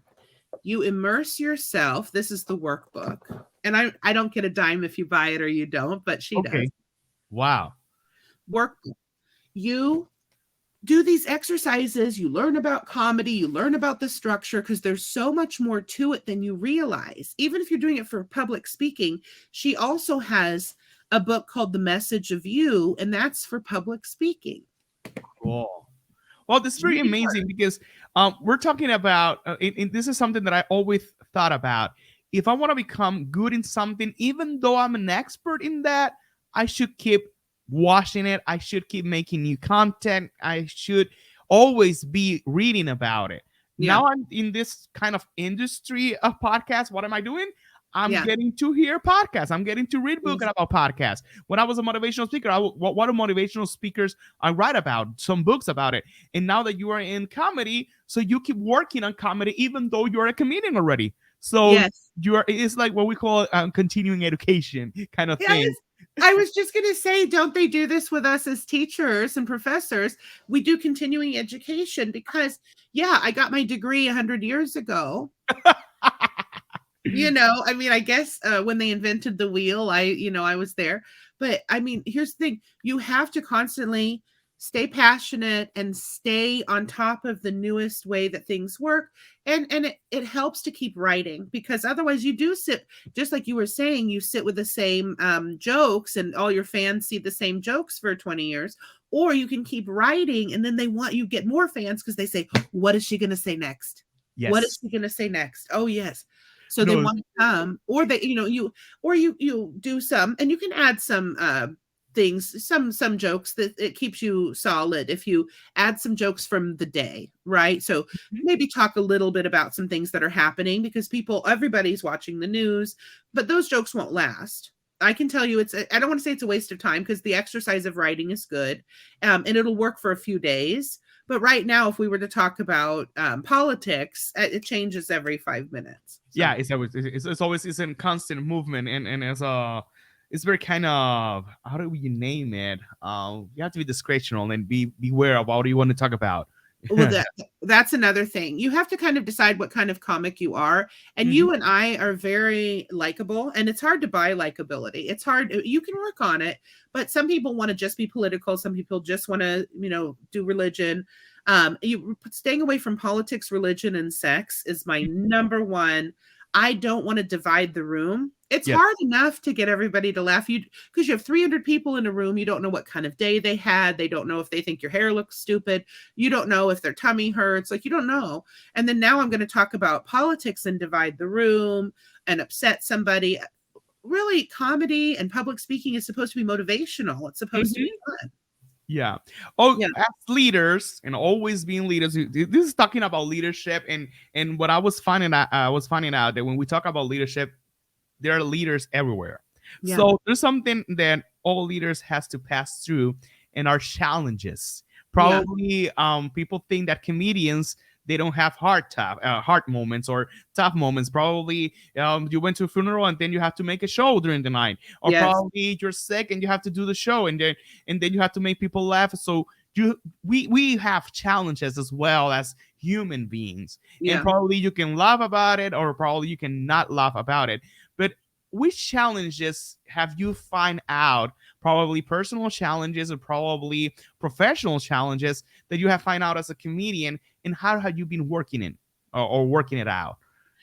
Speaker 2: You immerse yourself. This is the workbook. And I don't get a dime if you buy it or you don't, but she does.
Speaker 1: Wow.
Speaker 2: Workbook. You do these exercises, you learn about comedy, you learn about the structure, because there's so much more to it than you realize. Even if you're doing it for public speaking, she also has a book called The Message of You, and that's for public speaking.
Speaker 1: Cool. Well, this is very amazing, because we're talking about, this is something that I always thought about. If I want to become good in something, even though I'm an expert in that, I should keep watching it. I should keep making new content. I should always be reading about it. Now I'm in this kind of industry of podcasts. What am I doing? I'm getting to hear podcasts. I'm getting to read books about podcasts. When I was a motivational speaker, what are motivational speakers I write about? Some books about it. And now that you are in comedy, so you keep working on comedy, even though you're a comedian already. So it's like what we call continuing education kind of thing.
Speaker 2: I was just going to say, don't they do this with us as teachers and professors? We do continuing education because, I got my degree 100 years ago. I mean, I guess when they invented the wheel, I was there. But I mean, here's the thing. You have to constantly stay passionate, and stay on top of the newest way that things work. And it helps to keep writing, because otherwise you do sit, just like you were saying, you sit with the same jokes, and all your fans see the same jokes for 20 years. Or you can keep writing, and then they want you get more fans because they say, what is she going to say next? What is
Speaker 1: Yes.
Speaker 2: she going to say next? Oh, yes. So they
Speaker 1: No.
Speaker 2: want to come, or they, you do some, and you can add some things, some jokes that it keeps you solid if you add some jokes from the day, right? So
Speaker 1: Mhm.
Speaker 2: maybe talk a little bit about some things that are happening, because everybody's watching the news, but those jokes won't last. I can tell you, I don't want to say it's a waste of time, because the exercise of writing is good, and it'll work for a few days. But right now, if we were to talk about politics, it changes every 5 minutes. So.
Speaker 1: Yeah, it's in constant movement, and it's very kind of, how do we name it? You have to be discretional and beware of what you want to talk about.
Speaker 2: Well, that's another thing. You have to kind of decide what kind of comic you are. And
Speaker 1: Mhm.
Speaker 2: you and I are very likable, and it's hard to buy likability. It's hard. You can work on it, but some people want to just be political. Some people just want to, do religion. Staying away from politics, religion, and sex is my number one. I don't want to divide the room. It's
Speaker 1: Yes.
Speaker 2: hard enough to get everybody to laugh, because you have 300 people in a room. You don't know what kind of day they had. They don't know if they think your hair looks stupid. You don't know if their tummy hurts. Like, you don't know. And then now I'm going to talk about politics and divide the room and upset somebody. Really, comedy and public speaking is supposed to be motivational. It's supposed to
Speaker 1: Mhm.
Speaker 2: be fun.
Speaker 1: Yeah. Oh,
Speaker 2: Yeah.
Speaker 1: as leaders and always being leaders, this is talking about leadership, and what I was finding out that when we talk about leadership, there are leaders everywhere.
Speaker 2: Yeah.
Speaker 1: So there's something that all leaders has to pass through, and are challenges.
Speaker 2: Yeah.
Speaker 1: Probably people think that comedians, they don't have hard moments or tough moments. Probably you went to a funeral and then you have to make a show during the night, or
Speaker 2: Yes.
Speaker 1: probably you're sick and you have to do the show, and then you have to make people laugh. So we have challenges as well as human beings, and
Speaker 2: Yeah.
Speaker 1: probably you can laugh about it, or probably you can not laugh about it. But which challenges have you find out, probably personal challenges or probably professional challenges, that you have find out as a comedian, and how have you been working in, or working it out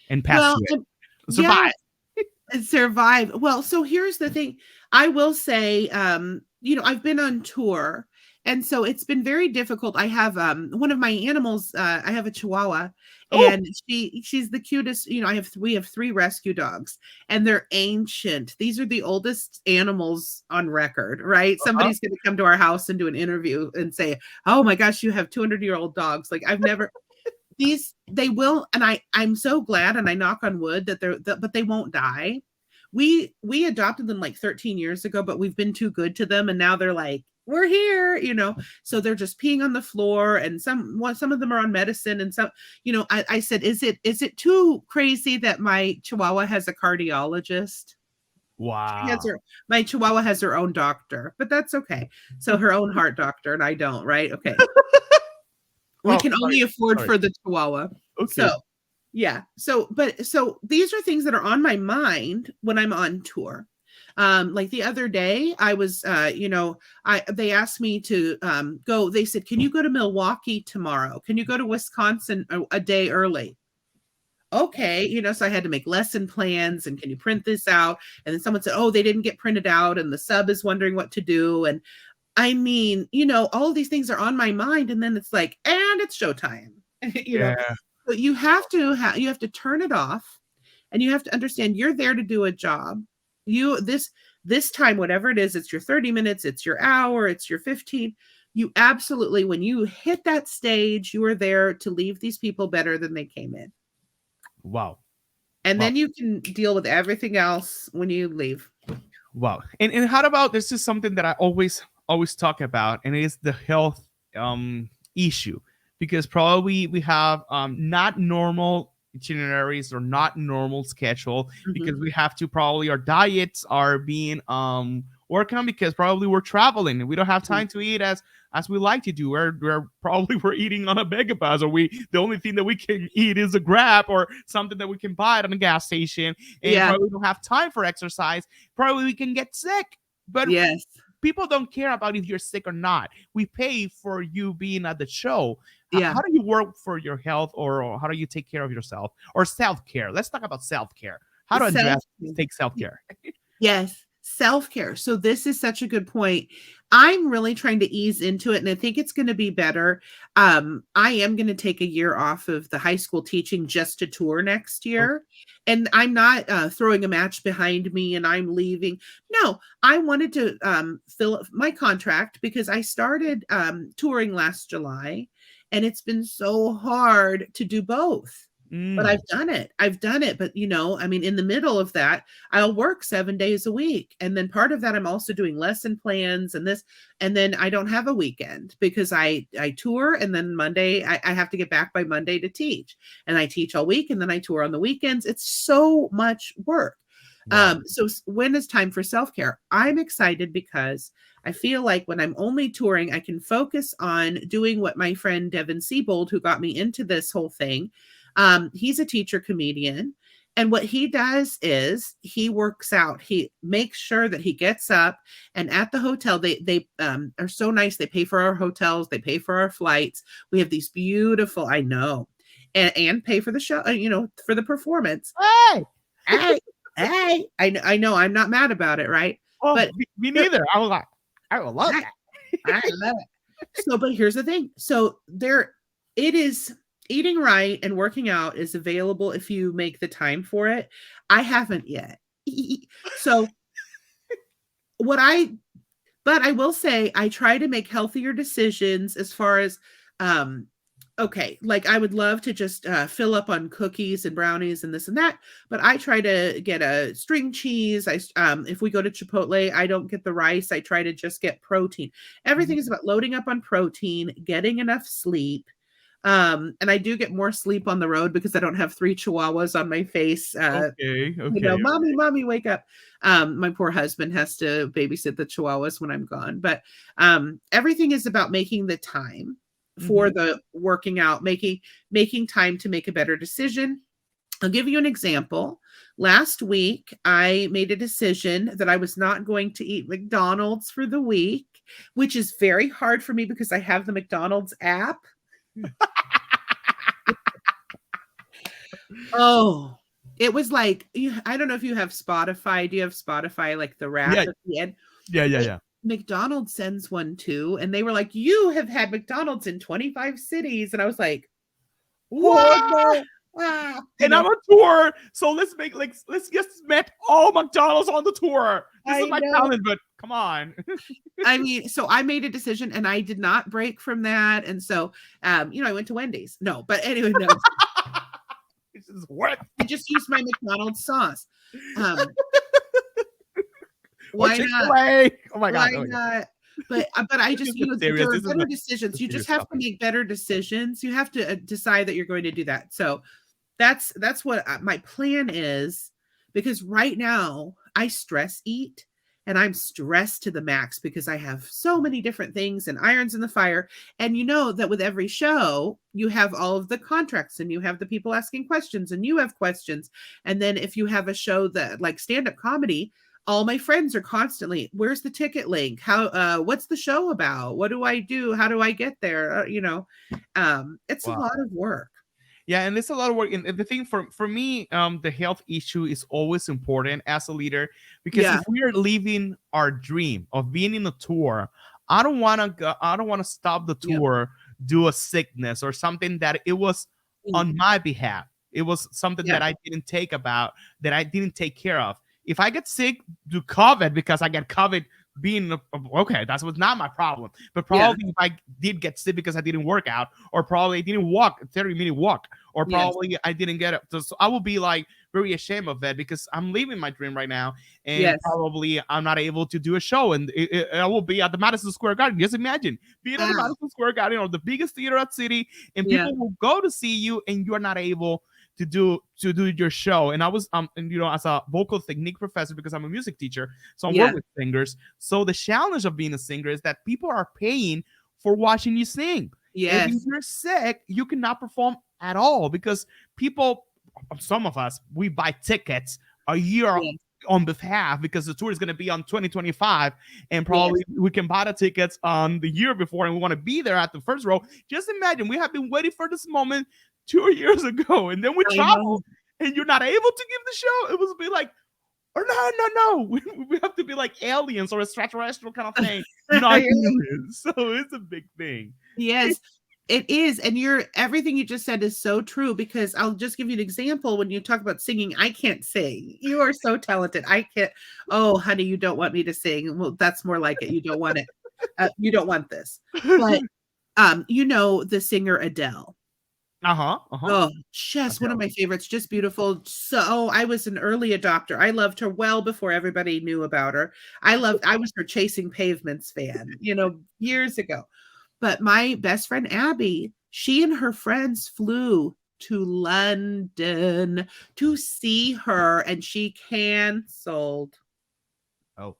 Speaker 1: and pass
Speaker 2: Well,
Speaker 1: through it,
Speaker 2: yeah,
Speaker 1: survive?
Speaker 2: survive. Well, so here's the thing. I will say, I've been on tour, and so it's been very difficult. I have one of my animals, I have a Chihuahua,
Speaker 1: Oh,
Speaker 2: and she's the cutest. We have three rescue dogs, and they're ancient. These are the oldest animals on record, right?
Speaker 1: uh-huh.
Speaker 2: Somebody's going to come to our house and do an interview and say, "Oh my gosh, you have 200-year-old dogs." Like, I've never they will, and I'm so glad, and I knock on wood that but they won't die. We adopted them like 13 years ago, but we've been too good to them, and now they're like, we're here. So they're just peeing on the floor, and some of them are on medicine, and some, I said, is it too crazy that my Chihuahua has a cardiologist?
Speaker 1: Wow.
Speaker 2: My Chihuahua has her own doctor, but that's okay. So her own heart doctor, and I don't, right? Okay. We
Speaker 1: Oh,
Speaker 2: can
Speaker 1: sorry,
Speaker 2: only afford
Speaker 1: sorry.
Speaker 2: for the Chihuahua.
Speaker 1: Okay.
Speaker 2: So, yeah. So these are things that are on my mind when I'm on tour. Like the other day, I was, they asked me to go. They said, "Can you go to Milwaukee tomorrow? Can you go to Wisconsin a day early?" Okay, so I had to make lesson plans, and can you print this out? And then someone said, "Oh, they didn't get printed out, and the sub is wondering what to do." And I mean, all of these things are on my mind, and then it's like, and it's showtime.
Speaker 1: Yeah.
Speaker 2: But you have to turn it off, and you have to understand you're there to do a job. This time, whatever it is, it's your 30 minutes, it's your hour, it's your 15. You absolutely, when you hit that stage, you are there to leave these people better than they came in.
Speaker 1: Wow.
Speaker 2: And
Speaker 1: Wow.
Speaker 2: then you can deal with everything else when you leave.
Speaker 1: Wow. And how about, this is something that I always talk about, and it is the health issue, because probably we have not normal itineraries or not normal schedule, because
Speaker 2: Mhm.
Speaker 1: we have to, probably our diets are being worked on, because probably we're traveling and we don't have time to eat as we like to do. We're eating on a mega bus, or the only thing that we can eat is a Grab or something that we can buy at a gas station, and
Speaker 2: Yeah.
Speaker 1: probably don't have time for exercise. Probably we can get sick. But
Speaker 2: Yes.
Speaker 1: people don't care about if you're sick or not. We pay for you being at the show.
Speaker 2: Yeah.
Speaker 1: How do you work for your health, or how do you take care of yourself, or self-care? Let's talk about self-care. How do Andrea take self-care?
Speaker 2: Yes, self-care. So this is such a good point. I'm really trying to ease into it, and I think it's going to be better. I am going to take a year off of the high school teaching just to tour next year. And I'm not throwing a match behind me and I'm leaving. No, I wanted to fill up my contract because I started touring last July, and it's been so hard to do both. But I've done it. But, I mean, in the middle of that, I'll work 7 days a week. And then part of that, I'm also doing lesson plans and this. And then I don't have a weekend because I tour. And then Monday, I have to get back by Monday to teach. And I teach all week. And then I tour on the weekends. It's so much work. Wow. So when is time for self-care? I'm excited because I feel like when I'm only touring, I can focus on doing what my friend Devin Siebold, who got me into this whole thing, he's a teacher comedian, and what he does is he works out. He makes sure that he gets up, and at the hotel, they are so nice. They pay for our hotels. They pay for our flights. We have these beautiful, I know, and pay for the show, for the performance. Hey, I know. I'm not mad about it. Right.
Speaker 1: Oh, but me neither. I will love that.
Speaker 2: I love it. So, but here's the thing. So it is. Eating right and working out is available if you make the time for it. I haven't yet. So but I will say I try to make healthier decisions as far as, like I would love to just fill up on cookies and brownies and this and that, but I try to get a string cheese. If we go to Chipotle, I don't get the rice. I try to just get protein. Everything is about loading up on protein, getting enough sleep. And I do get more sleep on the road because I don't have 3 chihuahuas on my face.
Speaker 1: Okay.
Speaker 2: Mommy, wake up. My poor husband has to babysit the chihuahuas when I'm gone. But everything is about making the time for the working out, making time to make a better decision. I'll give you an example. Last week, I made a decision that I was not going to eat McDonald's for the week, which is very hard for me because I have the McDonald's app. Oh, it was like, I don't know if you have Spotify. Do you have Spotify, like the rap at the end?
Speaker 1: Yeah.
Speaker 2: McDonald's sends one too. And they were like, you have had McDonald's in 25 cities. And I was like, what?
Speaker 1: And I'm on tour. So let's just met all McDonald's on the tour. This is my talent, but come on.
Speaker 2: I mean, so I made a decision and I did not break from that. And so, I went to Wendy's. No, but anyway, no.
Speaker 1: This is what?
Speaker 2: I just used my McDonald's sauce. Why not?
Speaker 1: Oh my God.
Speaker 2: Why not? But I just, there are better decisions. You just have to make better decisions. You have to decide that you're going to do that. So that's what my plan is, because right now I stress eat. And I'm stressed to the max because I have so many different things and irons in the fire. And you know that with every show, you have all of the contracts and you have the people asking questions and you have questions. And then if you have a show that like stand-up comedy, all my friends are constantly, where's the ticket link? What's the show about? What do I do? How do I get there? It's a lot of work.
Speaker 1: Yeah, and it's a lot of work. And the thing for me, the health issue is always important as a leader, because if we are living our dream of being in a tour, I don't want to stop the tour, do a sickness or something that it was on my behalf. It was something that I didn't take care of. If I get sick, do COVID because I get COVID being okay, that was not my problem. But probably if I did get sick because I didn't work out, or probably I didn't walk 30-minute walk, or probably I didn't get it. So I will be like very ashamed of that because I'm living my dream right now, and probably I'm not able to do a show, and I will be at the Madison Square Garden. Just imagine being at the Madison Square Garden, or the biggest theater at city, and people will go to see you, and you are not able to do your show. And I was as a vocal technique professor, because I'm a music teacher, so I work with singers. So the challenge of being a singer is that people are paying for watching you sing. If you're sick, you cannot perform at all, because people, some of us, we buy tickets a year on behalf, because the tour is going to be on 2025, and probably we can buy the tickets on the year before, and we want to be there at the first row. Just imagine, we have been waiting for this moment 2 years ago, and then we travel, and you're not able to give the show. It was be like, or no, we have to be like aliens or a extraterrestrial kind of thing, not humans. So it's a big thing.
Speaker 2: Yes. It is. And everything you just said is so true, because I'll just give you an example. When you talk about singing, I can't sing. You are so talented. I can't. Oh, honey, you don't want me to sing. Well, that's more like it. You don't want it. You don't want this. But, the singer Adele. Oh, just one of my favorites. Just beautiful. So I was an early adopter. I loved her well before everybody knew about her. I was her Chasing Pavements fan, years ago. But my best friend, Abby, she and her friends flew to London to see her, and she canceled.
Speaker 1: Oh,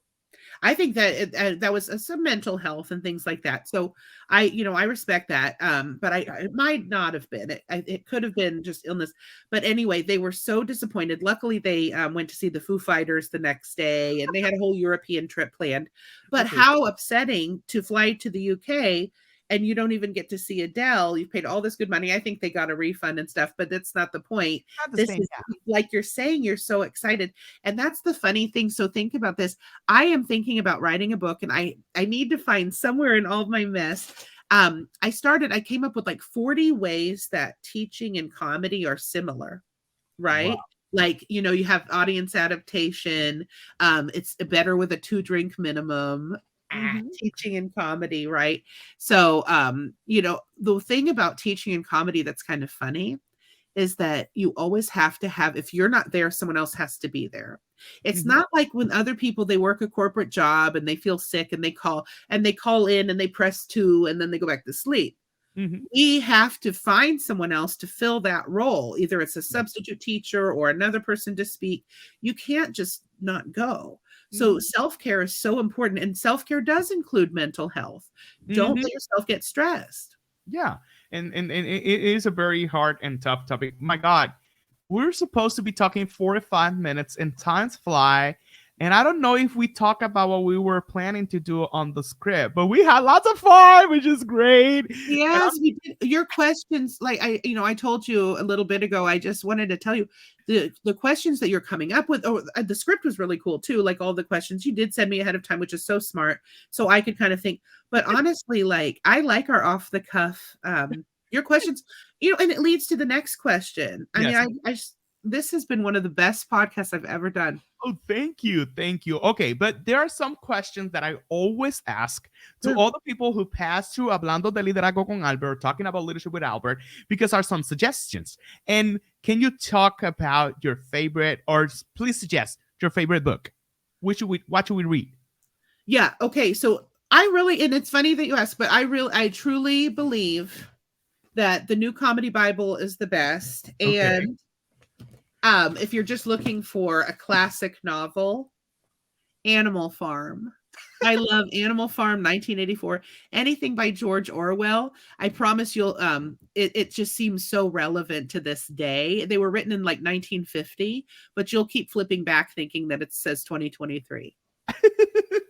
Speaker 2: I think that that was some mental health and things like that. So I respect that. But it might not have been. It could have been just illness. But anyway, they were so disappointed. Luckily, they went to see the Foo Fighters the next day, and they had a whole European trip planned. But how upsetting to fly to the UK and you don't even get to see Adele. You've paid all this good money. I think they got a refund and stuff, but that's not the point. This is like you're saying, you're so excited. And that's the funny thing. So think about this. I am thinking about writing a book, and I need to find somewhere in all of my mess. I came up with like 40 ways that teaching and comedy are similar, right? Wow. Like, you have audience adaptation. It's better with a 2-drink minimum. Teaching and comedy, right? So, the thing about teaching and comedy that's kind of funny is that you always have to have, if you're not there, someone else has to be there. It's not like when other people, they work a corporate job and they feel sick and they call in and they press 2 and then they go back to sleep. We have to find someone else to fill that role. Either it's a substitute teacher or another person to speak. You can't just not go. So self-care is so important, and self-care does include mental health. Don't let yourself get stressed.
Speaker 1: Yeah. And it is a very hard and tough topic. My God, we're supposed to be talking 45 minutes and times fly. And I don't know if we talk about what we were planning to do on the script, but we had lots of fun, which is great.
Speaker 2: Yes, we did. Your questions, like I told you a little bit ago, I just wanted to tell you the questions that you're coming up with. Oh, the script was really cool too. Like all the questions you did send me ahead of time, which is so smart. So I could kind of think, but honestly, like I like our off the cuff, your questions, and it leads to the next question. I mean, this has been one of the best podcasts I've ever done.
Speaker 1: Oh, thank you. Okay, but there are some questions that I always ask to all the people who pass through Hablando de Liderazgo con Albert, talking about leadership with Albert, because are some suggestions. And can you talk about your favorite, or please suggest your favorite book? What should we read?
Speaker 2: Yeah. Okay. So and it's funny that you asked, but I truly believe that the New Comedy Bible is the best. Okay. And if you're just looking for a classic novel, Animal Farm. I love Animal Farm, 1984. Anything by George Orwell. I promise you'll, it just seems so relevant to this day. They were written in like 1950, but you'll keep flipping back thinking that it says 2023.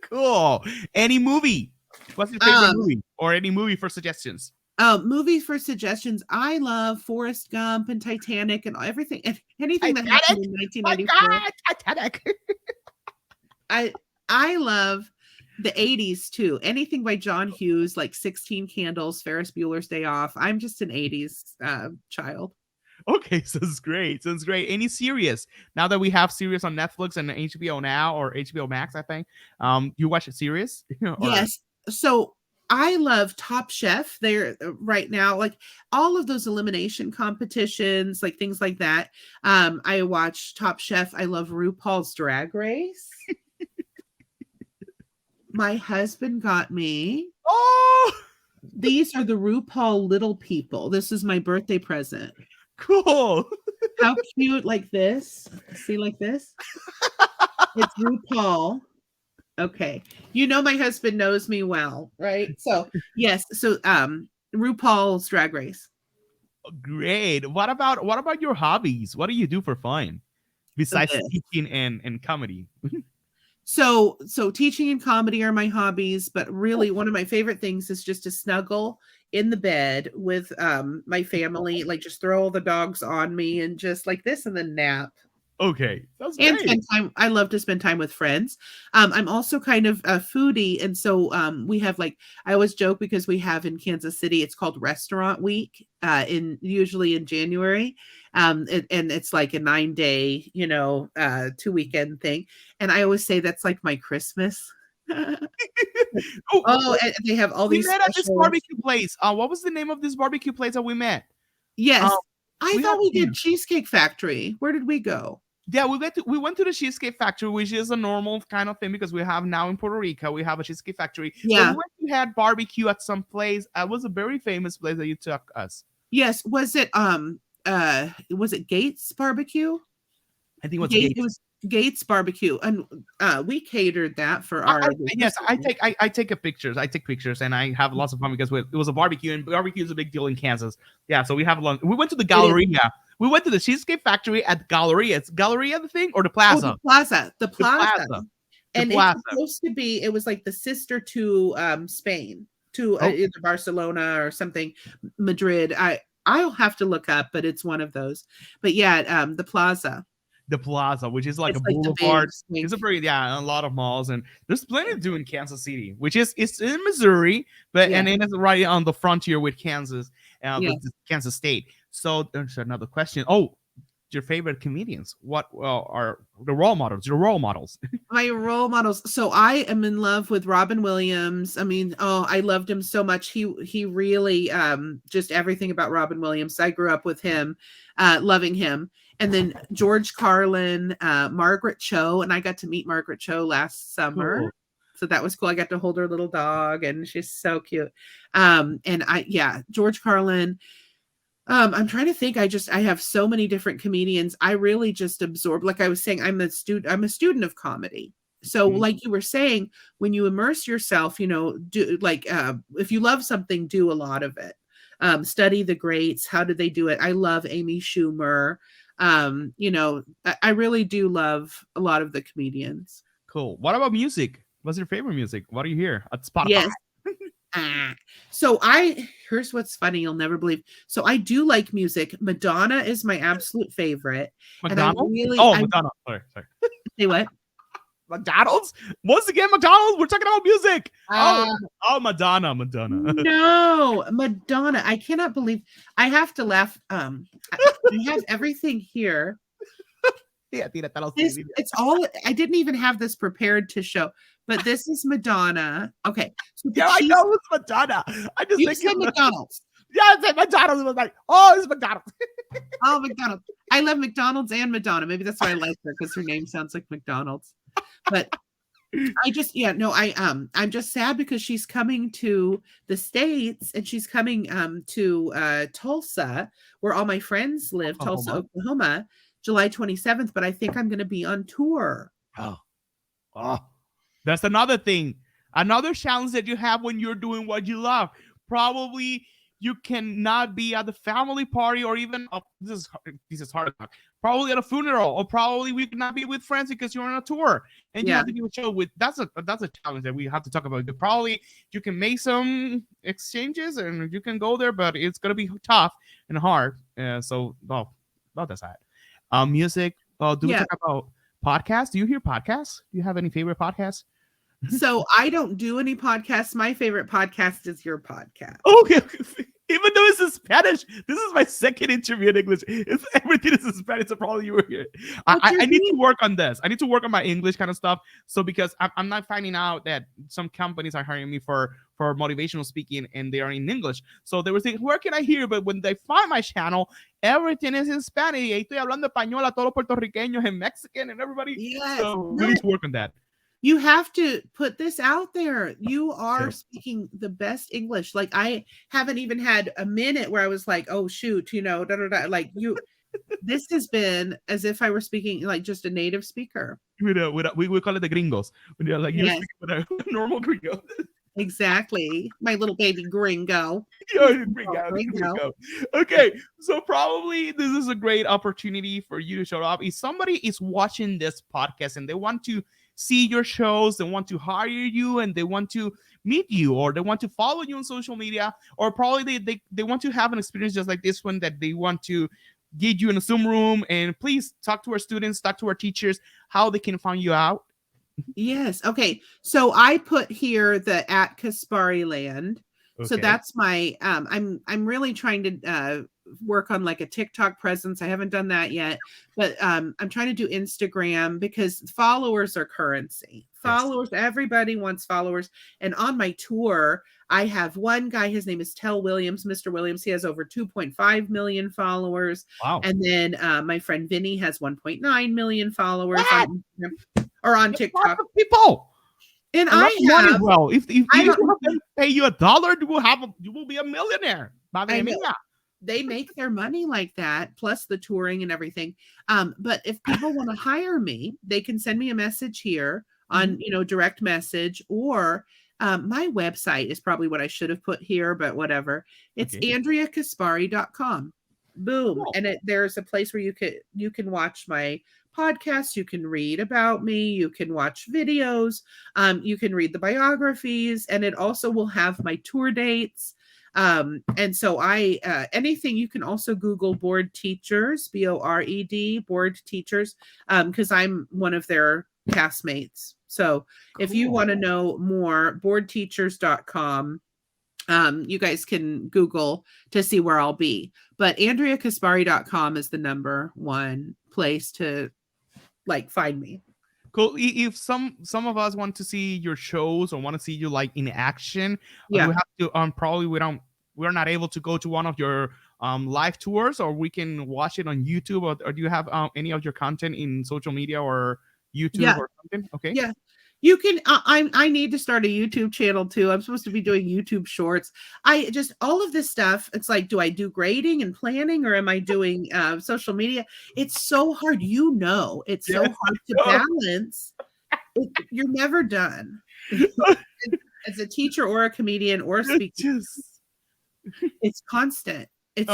Speaker 1: Cool. Any movie? What's your favorite movie? Or any movie for suggestions?
Speaker 2: Movies for suggestions. I love Forrest Gump and Titanic and everything, and anything that happened in 1994.
Speaker 1: Titanic.
Speaker 2: I love the 80s too. Anything by John Hughes, like 16 Candles, Ferris Bueller's Day Off. I'm just an 80s child. Okay,
Speaker 1: sounds great. Any series? Now that we have series on Netflix and HBO Now or HBO Max, I think. You watch a series?
Speaker 2: Yes. So I love Top Chef. They're right now, like all of those elimination competitions, like things like that. I watch Top Chef. I love RuPaul's Drag Race. My husband got me.
Speaker 1: Oh,
Speaker 2: these are the RuPaul Little People. This is my birthday present.
Speaker 1: Cool.
Speaker 2: How cute, like this. See, like this. It's RuPaul. Okay. My husband knows me well, right? So, yes. So, RuPaul's Drag Race.
Speaker 1: Great. What about your hobbies? What do you do for fun? besides teaching and comedy?
Speaker 2: So teaching and comedy are my hobbies, but really one of my favorite things is just to snuggle in the bed with my family, like just throw all the dogs on me and just like this and then nap.
Speaker 1: Okay, that's
Speaker 2: And
Speaker 1: great.
Speaker 2: spend time. I love to spend time with friends. I'm also kind of a foodie, and so we have like I always joke because we have in Kansas City, it's called Restaurant Week, in usually in January, and it's like a 9-day, 2 weekend thing, and I always say that's like my Christmas.
Speaker 1: Oh,
Speaker 2: And they have all
Speaker 1: we
Speaker 2: these
Speaker 1: met at this
Speaker 2: specials.
Speaker 1: barbecue place. What was the name of this barbecue place that we met?
Speaker 2: Yes, I
Speaker 1: we
Speaker 2: thought
Speaker 1: have
Speaker 2: we did Cheesecake Factory. Where did we go?
Speaker 1: Yeah, we went to the Cheesecake Factory, which is a normal kind of thing because we have now in Puerto Rico, we have a Cheesecake Factory. But we
Speaker 2: Yeah.
Speaker 1: went to had barbecue at some place. It was a very famous place that you took us.
Speaker 2: Yes. Was it Gates Barbecue?
Speaker 1: I think it was Gates.
Speaker 2: It was Gates Barbecue, and we catered that for our.
Speaker 1: Yes, I take pictures. I take pictures, and I have lots of fun because it was a barbecue, and barbecue is a big deal in Kansas. Yeah, so we have lunch. We went to the Galleria. We went to the Cheesecake Factory at Galleria. It's Galleria the thing or the Plaza?
Speaker 2: Oh, the Plaza. And
Speaker 1: Plaza.
Speaker 2: it's supposed to be. It was like the sister to Spain, to either Barcelona or something, Madrid. I'll have to look up, but it's one of those. But yeah, the Plaza.
Speaker 1: The Plaza, which is like
Speaker 2: It's
Speaker 1: a
Speaker 2: like
Speaker 1: boulevard. It's a lot of malls, and there's plenty to do in Kansas City, which it's in Missouri, and it's right on the frontier with Kansas, Kansas State. So there's another question. Oh, your favorite comedians? What are the role models? Your role models?
Speaker 2: My role models. So I am in love with Robin Williams. I mean, I loved him so much. He really just everything about Robin Williams. I grew up with him, loving him. And then George Carlin, Margaret Cho, and I got to meet Margaret Cho last summer. Cool. So that was cool. I got to hold her little dog, and she's so cute. George Carlin. I'm trying to think. I have so many different comedians. I really just absorb. Like I was saying, I'm a student of comedy. So like you were saying, when you immerse yourself, do like if you love something, do a lot of it. Study the greats. How did they do it? I love Amy Schumer. I really do love a lot of the comedians.
Speaker 1: Cool. What about music? What's your favorite music? What do you hear at Spotify?
Speaker 2: Yes. So here's what's funny, you'll never believe. So I do like music. Madonna is my absolute favorite.
Speaker 1: McDonald's? Madonna. Sorry.
Speaker 2: Say what?
Speaker 1: McDonald's? Once again, McDonald's? We're talking about music. Madonna.
Speaker 2: No, Madonna. I cannot believe. I have to laugh. I have everything here. It's all. I didn't even have this prepared to show, but this is Madonna. Okay. So
Speaker 1: I know it's Madonna. I just
Speaker 2: you said McDonald's.
Speaker 1: Yeah, I said McDonald's. Was like, it's McDonald's.
Speaker 2: McDonald's. I love McDonald's and Madonna. Maybe that's why I like her, because her name sounds like McDonald's. But I'm just sad because she's coming to the States, and she's coming to Tulsa, where all my friends live, Tulsa, Oklahoma, July 27th. But I think I'm going to be on tour.
Speaker 1: That's another thing. Another challenge that you have when you're doing what you love. Probably you cannot be at the family party, or even this is hard to talk. Probably at a funeral, or probably we cannot be with friends because you're on a tour, and you have to do a show with. That's a challenge that we have to talk about. But probably you can make some exchanges and you can go there, but it's gonna be tough and hard. That's that. Music. Do we talk about podcasts? Do you hear podcasts? Do you have any favorite podcasts?
Speaker 2: So I don't do any podcasts. My favorite podcast is your podcast.
Speaker 1: Okay. Even though it's in Spanish, this is my second interview in English. Everything is in Spanish, so probably you were here. I need to work on this. I need to work on my English kind of stuff. So because I'm not finding out that some companies are hiring me for motivational speaking, and they are in English. So they were thinking, where can I hear? But when they find my channel, everything is in Spanish. Y estoy hablando español a todos los puertorriqueños and Mexican and everybody.
Speaker 2: Yes.
Speaker 1: So we need to work on that.
Speaker 2: You have to put this out there. You are speaking the best English. Like I haven't even had a minute where I was like, oh shoot, like you. This has been as if I were speaking like just a native speaker.
Speaker 1: We call it the gringos. When you're like, you're speaking with a normal gringo.
Speaker 2: Exactly. My little baby gringo.
Speaker 1: Yeah,
Speaker 2: He's
Speaker 1: here
Speaker 2: a
Speaker 1: we
Speaker 2: little
Speaker 1: go. Here we
Speaker 2: gringo.
Speaker 1: go. Okay, so probably this is a great opportunity for you to show up. If somebody is watching this podcast and they want to see your shows, they want to hire you, and they want to meet you, or they want to follow you on social media, or probably they want to have an experience just like this one that they want to get you in a Zoom room, and please talk to our students, talk to our teachers, how they can find you out.
Speaker 2: Yes. Okay. So I put here the at Caspari land. So
Speaker 1: Okay.
Speaker 2: that's my I'm really trying to work on like a TikTok presence. I haven't done that yet, but I'm trying to do Instagram because followers are currency.
Speaker 1: Yes.
Speaker 2: Followers, everybody wants followers. And on my tour, I have one guy, his name is Tell Williams, Mr. Williams. He has over 2.5 million followers.
Speaker 1: Wow.
Speaker 2: And then my friend Vinny has 1.9 million followers
Speaker 1: What?
Speaker 2: on Instagram or on
Speaker 1: Lots
Speaker 2: TikTok.
Speaker 1: of people.
Speaker 2: And
Speaker 1: A lot
Speaker 2: I
Speaker 1: of money.
Speaker 2: have,
Speaker 1: Well, if
Speaker 2: I
Speaker 1: you
Speaker 2: don't,
Speaker 1: have them pay you $1, you will be a millionaire. Madre
Speaker 2: I know
Speaker 1: mía.
Speaker 2: they make their money like that, plus the touring and everything. But if people want to hire me, they can send me a message here on, direct message, or my website is probably what I should have put here, but whatever. It's
Speaker 1: Okay.
Speaker 2: andreacaspari.com. Boom.
Speaker 1: Cool.
Speaker 2: And there's a place where you can watch my podcast, you can read about me, you can watch videos, you can read the biographies, and it also will have my tour dates. And so anything, you can also Google board teachers, BORED, board teachers, because I'm one of their castmates. So if you
Speaker 1: Cool.
Speaker 2: want to know more, boardteachers.com. You guys can Google to see where I'll be, but andreacaspari.com is the number one place to find me.
Speaker 1: Cool. If some of us want to see your shows or want to see you like in action,
Speaker 2: Yeah.
Speaker 1: we have to probably we're not able to go to one of your live tours, or we can watch it on YouTube, or do you have any of your content in social media or YouTube or something? Okay.
Speaker 2: Yeah. You can, I need to start a YouTube channel too. I'm supposed to be doing YouTube shorts. All of this stuff. It's like, do I do grading and planning, or am I doing social media? It's so hard. It's so hard to balance. You're never done as a teacher or a comedian or a speaker. It's constant. It's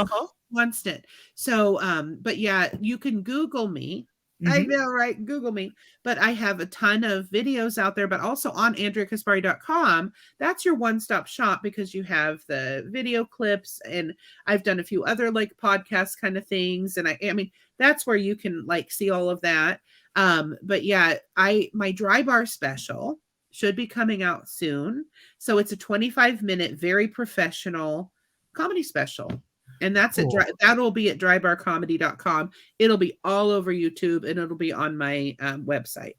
Speaker 2: constant. So, but yeah, you can Google me. I know, right? Google me. But I have a ton of videos out there, but also on andreacaspari.com. That's your one-stop shop, because you have the video clips, and I've done a few other podcast kind of things. And I mean, that's where you can see all of that. But yeah, my dry bar special should be coming out soon. So it's a 25-minute, very professional comedy special. And that's that'll be at drybarcomedy.com. It'll be all over YouTube, and it'll be on my website.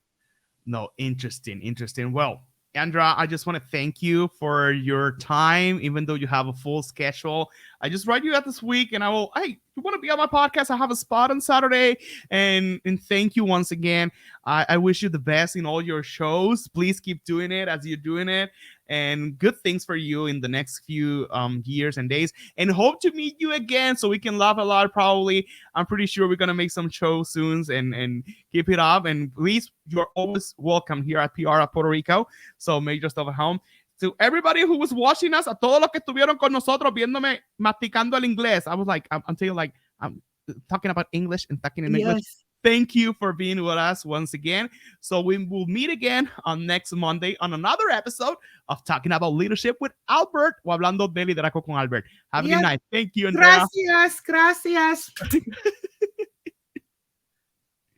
Speaker 1: No, interesting. Well, Andrea, I just want to thank you for your time, even though you have a full schedule. I just write you out this week, and hey, you want to be on my podcast? I have a spot on Saturday, and thank you once again. I wish you the best in all your shows. Please keep doing it as you're doing it, and good things for you in the next few years and days, and hope to meet you again so we can laugh a lot. Probably, I'm pretty sure we're gonna make some shows soon, and keep it up. And please, you're always welcome here at PR at Puerto Rico, so make yourself at home. To everybody who was watching us, a todos los que estuvieron con nosotros viéndome masticando el inglés, I was like, I'm telling you, I'm talking about English and talking in English. Thank you for being with us once again. So we will meet again on next Monday on another episode of Talking About Leadership with Albert, o Hablando de Liderazgo con Albert. Have a good night. Thank you, Andrea.
Speaker 2: Gracias.